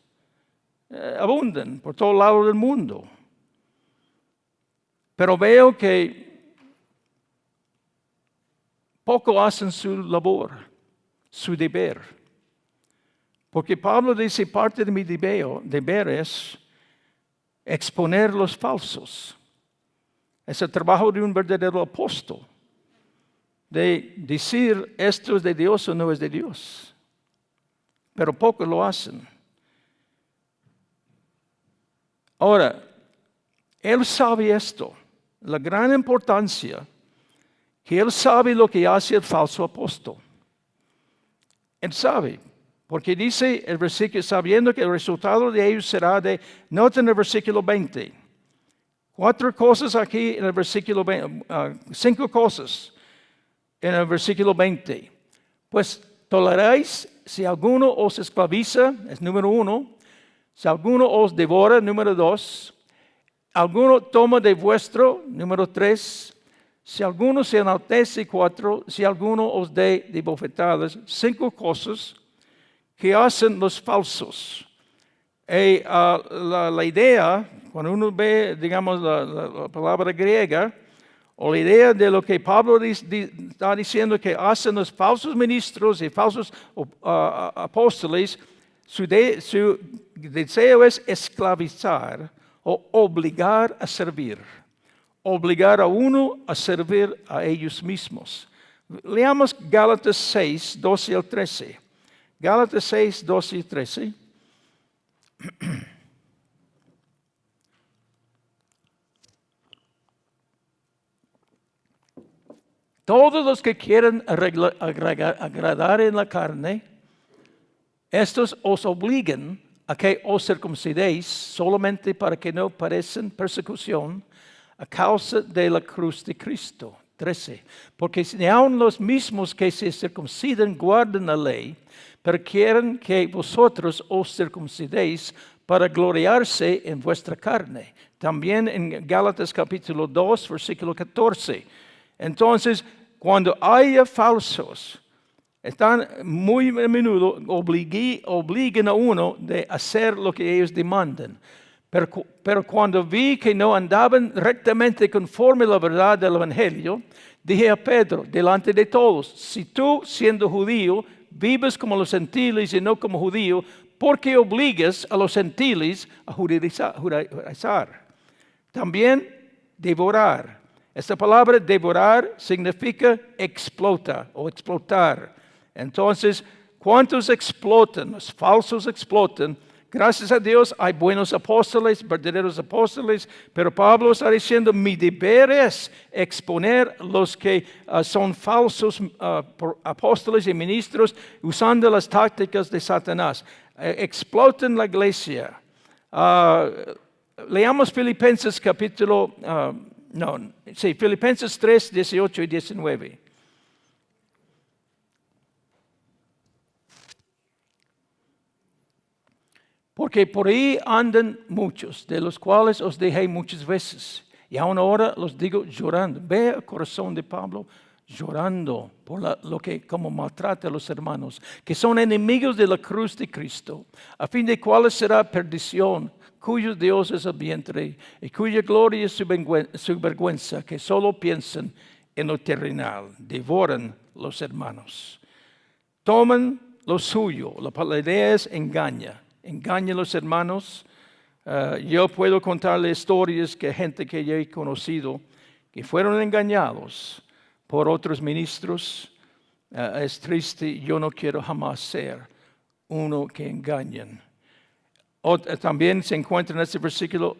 Abundan por todo lado del mundo. Pero veo que poco hacen su labor, su deber. Porque Pablo dice, parte de mi deber es exponer los falsos. Es el trabajo de un verdadero apóstol. De decir esto es de Dios o no es de Dios. Pero pocos lo hacen. Ahora, él sabe esto, la gran importancia, que él sabe lo que hace el falso apóstol. Él sabe, porque dice el versículo, sabiendo que el resultado de ellos será nota en el versículo 20, 4 cosas aquí en el versículo 20, 5 cosas en el versículo 20. Pues toleráis si alguno os esclaviza, es número 1. Si alguno os devora, número 2. Alguno toma de vuestro, número 3. Si alguno se enaltece, 4. Si alguno os dé de bofetadas, 5 cosas que hacen los falsos. La idea, cuando uno ve, digamos, la palabra griega, o la idea de lo que Pablo está diciendo que hacen los falsos ministros y falsos apóstoles, su deseo es esclavizar o obligar a servir. Obligar a uno a servir a ellos mismos. Leamos Gálatas 6, 12 al 13. Gálatas 6, 12 y 13. Todos los que quieren agradar en la carne, estos os obligan a que os circuncidéis solamente para que no padecen persecución a causa de la cruz de Cristo. 13. Porque ni aun los mismos que se circuncidan guardan la ley, pero quieren que vosotros os circuncidéis para gloriarse en vuestra carne. También en Gálatas capítulo 2, versículo 14. Entonces, cuando haya falsos, están muy a menudo obligan a uno de hacer lo que ellos demandan. Pero cuando vi que no andaban rectamente conforme a la verdad del Evangelio, dije a Pedro, delante de todos, si tú, siendo judío, vives como los gentiles y no como judío, ¿por qué obligas a los gentiles a judaizar? También devorar. Esta palabra devorar significa explota o explotar. Entonces, ¿cuántos explotan? Los falsos explotan. Gracias a Dios hay buenos apóstoles, verdaderos apóstoles, pero Pablo está diciendo, mi deber es exponer los que son falsos apóstoles y ministros usando las tácticas de Satanás. Explotan la iglesia. Leamos Filipenses capítulo, Filipenses 3, 18 y 19. Porque por ahí andan muchos, de los cuales os dije muchas veces, Y aún ahora los digo llorando. Ve el corazón de Pablo llorando por lo que como maltrata a los hermanos, que son enemigos de la cruz de Cristo, a fin de cuales será perdición, cuyo Dios es el vientre y cuya gloria es su vergüenza, que solo piensan en lo terrenal, devoran los hermanos. Toman lo suyo, la idea es engaña a los hermanos. Yo puedo contarle historias que gente que yo he conocido que fueron engañados por otros ministros. Es triste, yo no quiero jamás ser uno que engañan. También se encuentra en este versículo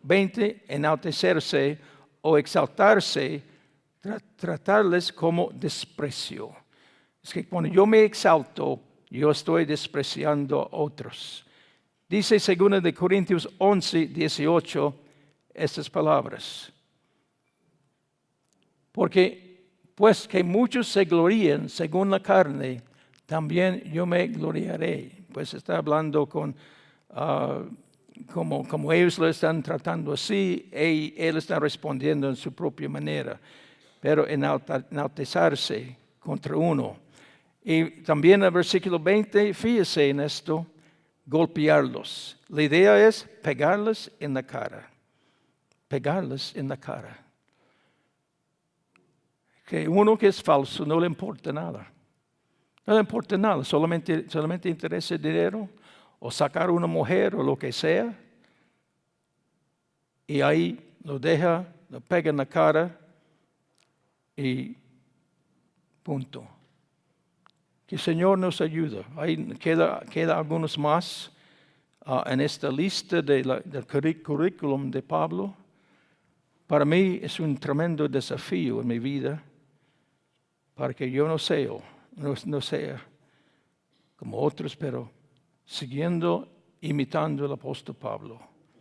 20, enaltecerse o exaltarse, tratarles como desprecio. Es que cuando yo me exalto, yo estoy despreciando a otros. Dice 2 de Corintios 11, 18, estas palabras. Porque, pues que muchos se glorían según la carne, también yo me gloriaré. Pues está hablando como ellos lo están tratando así, y él está respondiendo en su propia manera. Pero enaltezarse contra uno. Y también el versículo 20, fíjese en esto, golpearlos. La idea es pegarles en la cara. Pegarles en la cara. Que uno que es falso no le importa nada. No le importa nada, solamente interesa el dinero o sacar una mujer o lo que sea. Y ahí lo deja, lo pega en la cara y punto. Que el Señor nos ayude. Ahí queda algunos más en esta lista del currículum de Pablo. Para mí es un tremendo desafío en mi vida para que yo no sea como otros, pero imitando al apóstol Pablo.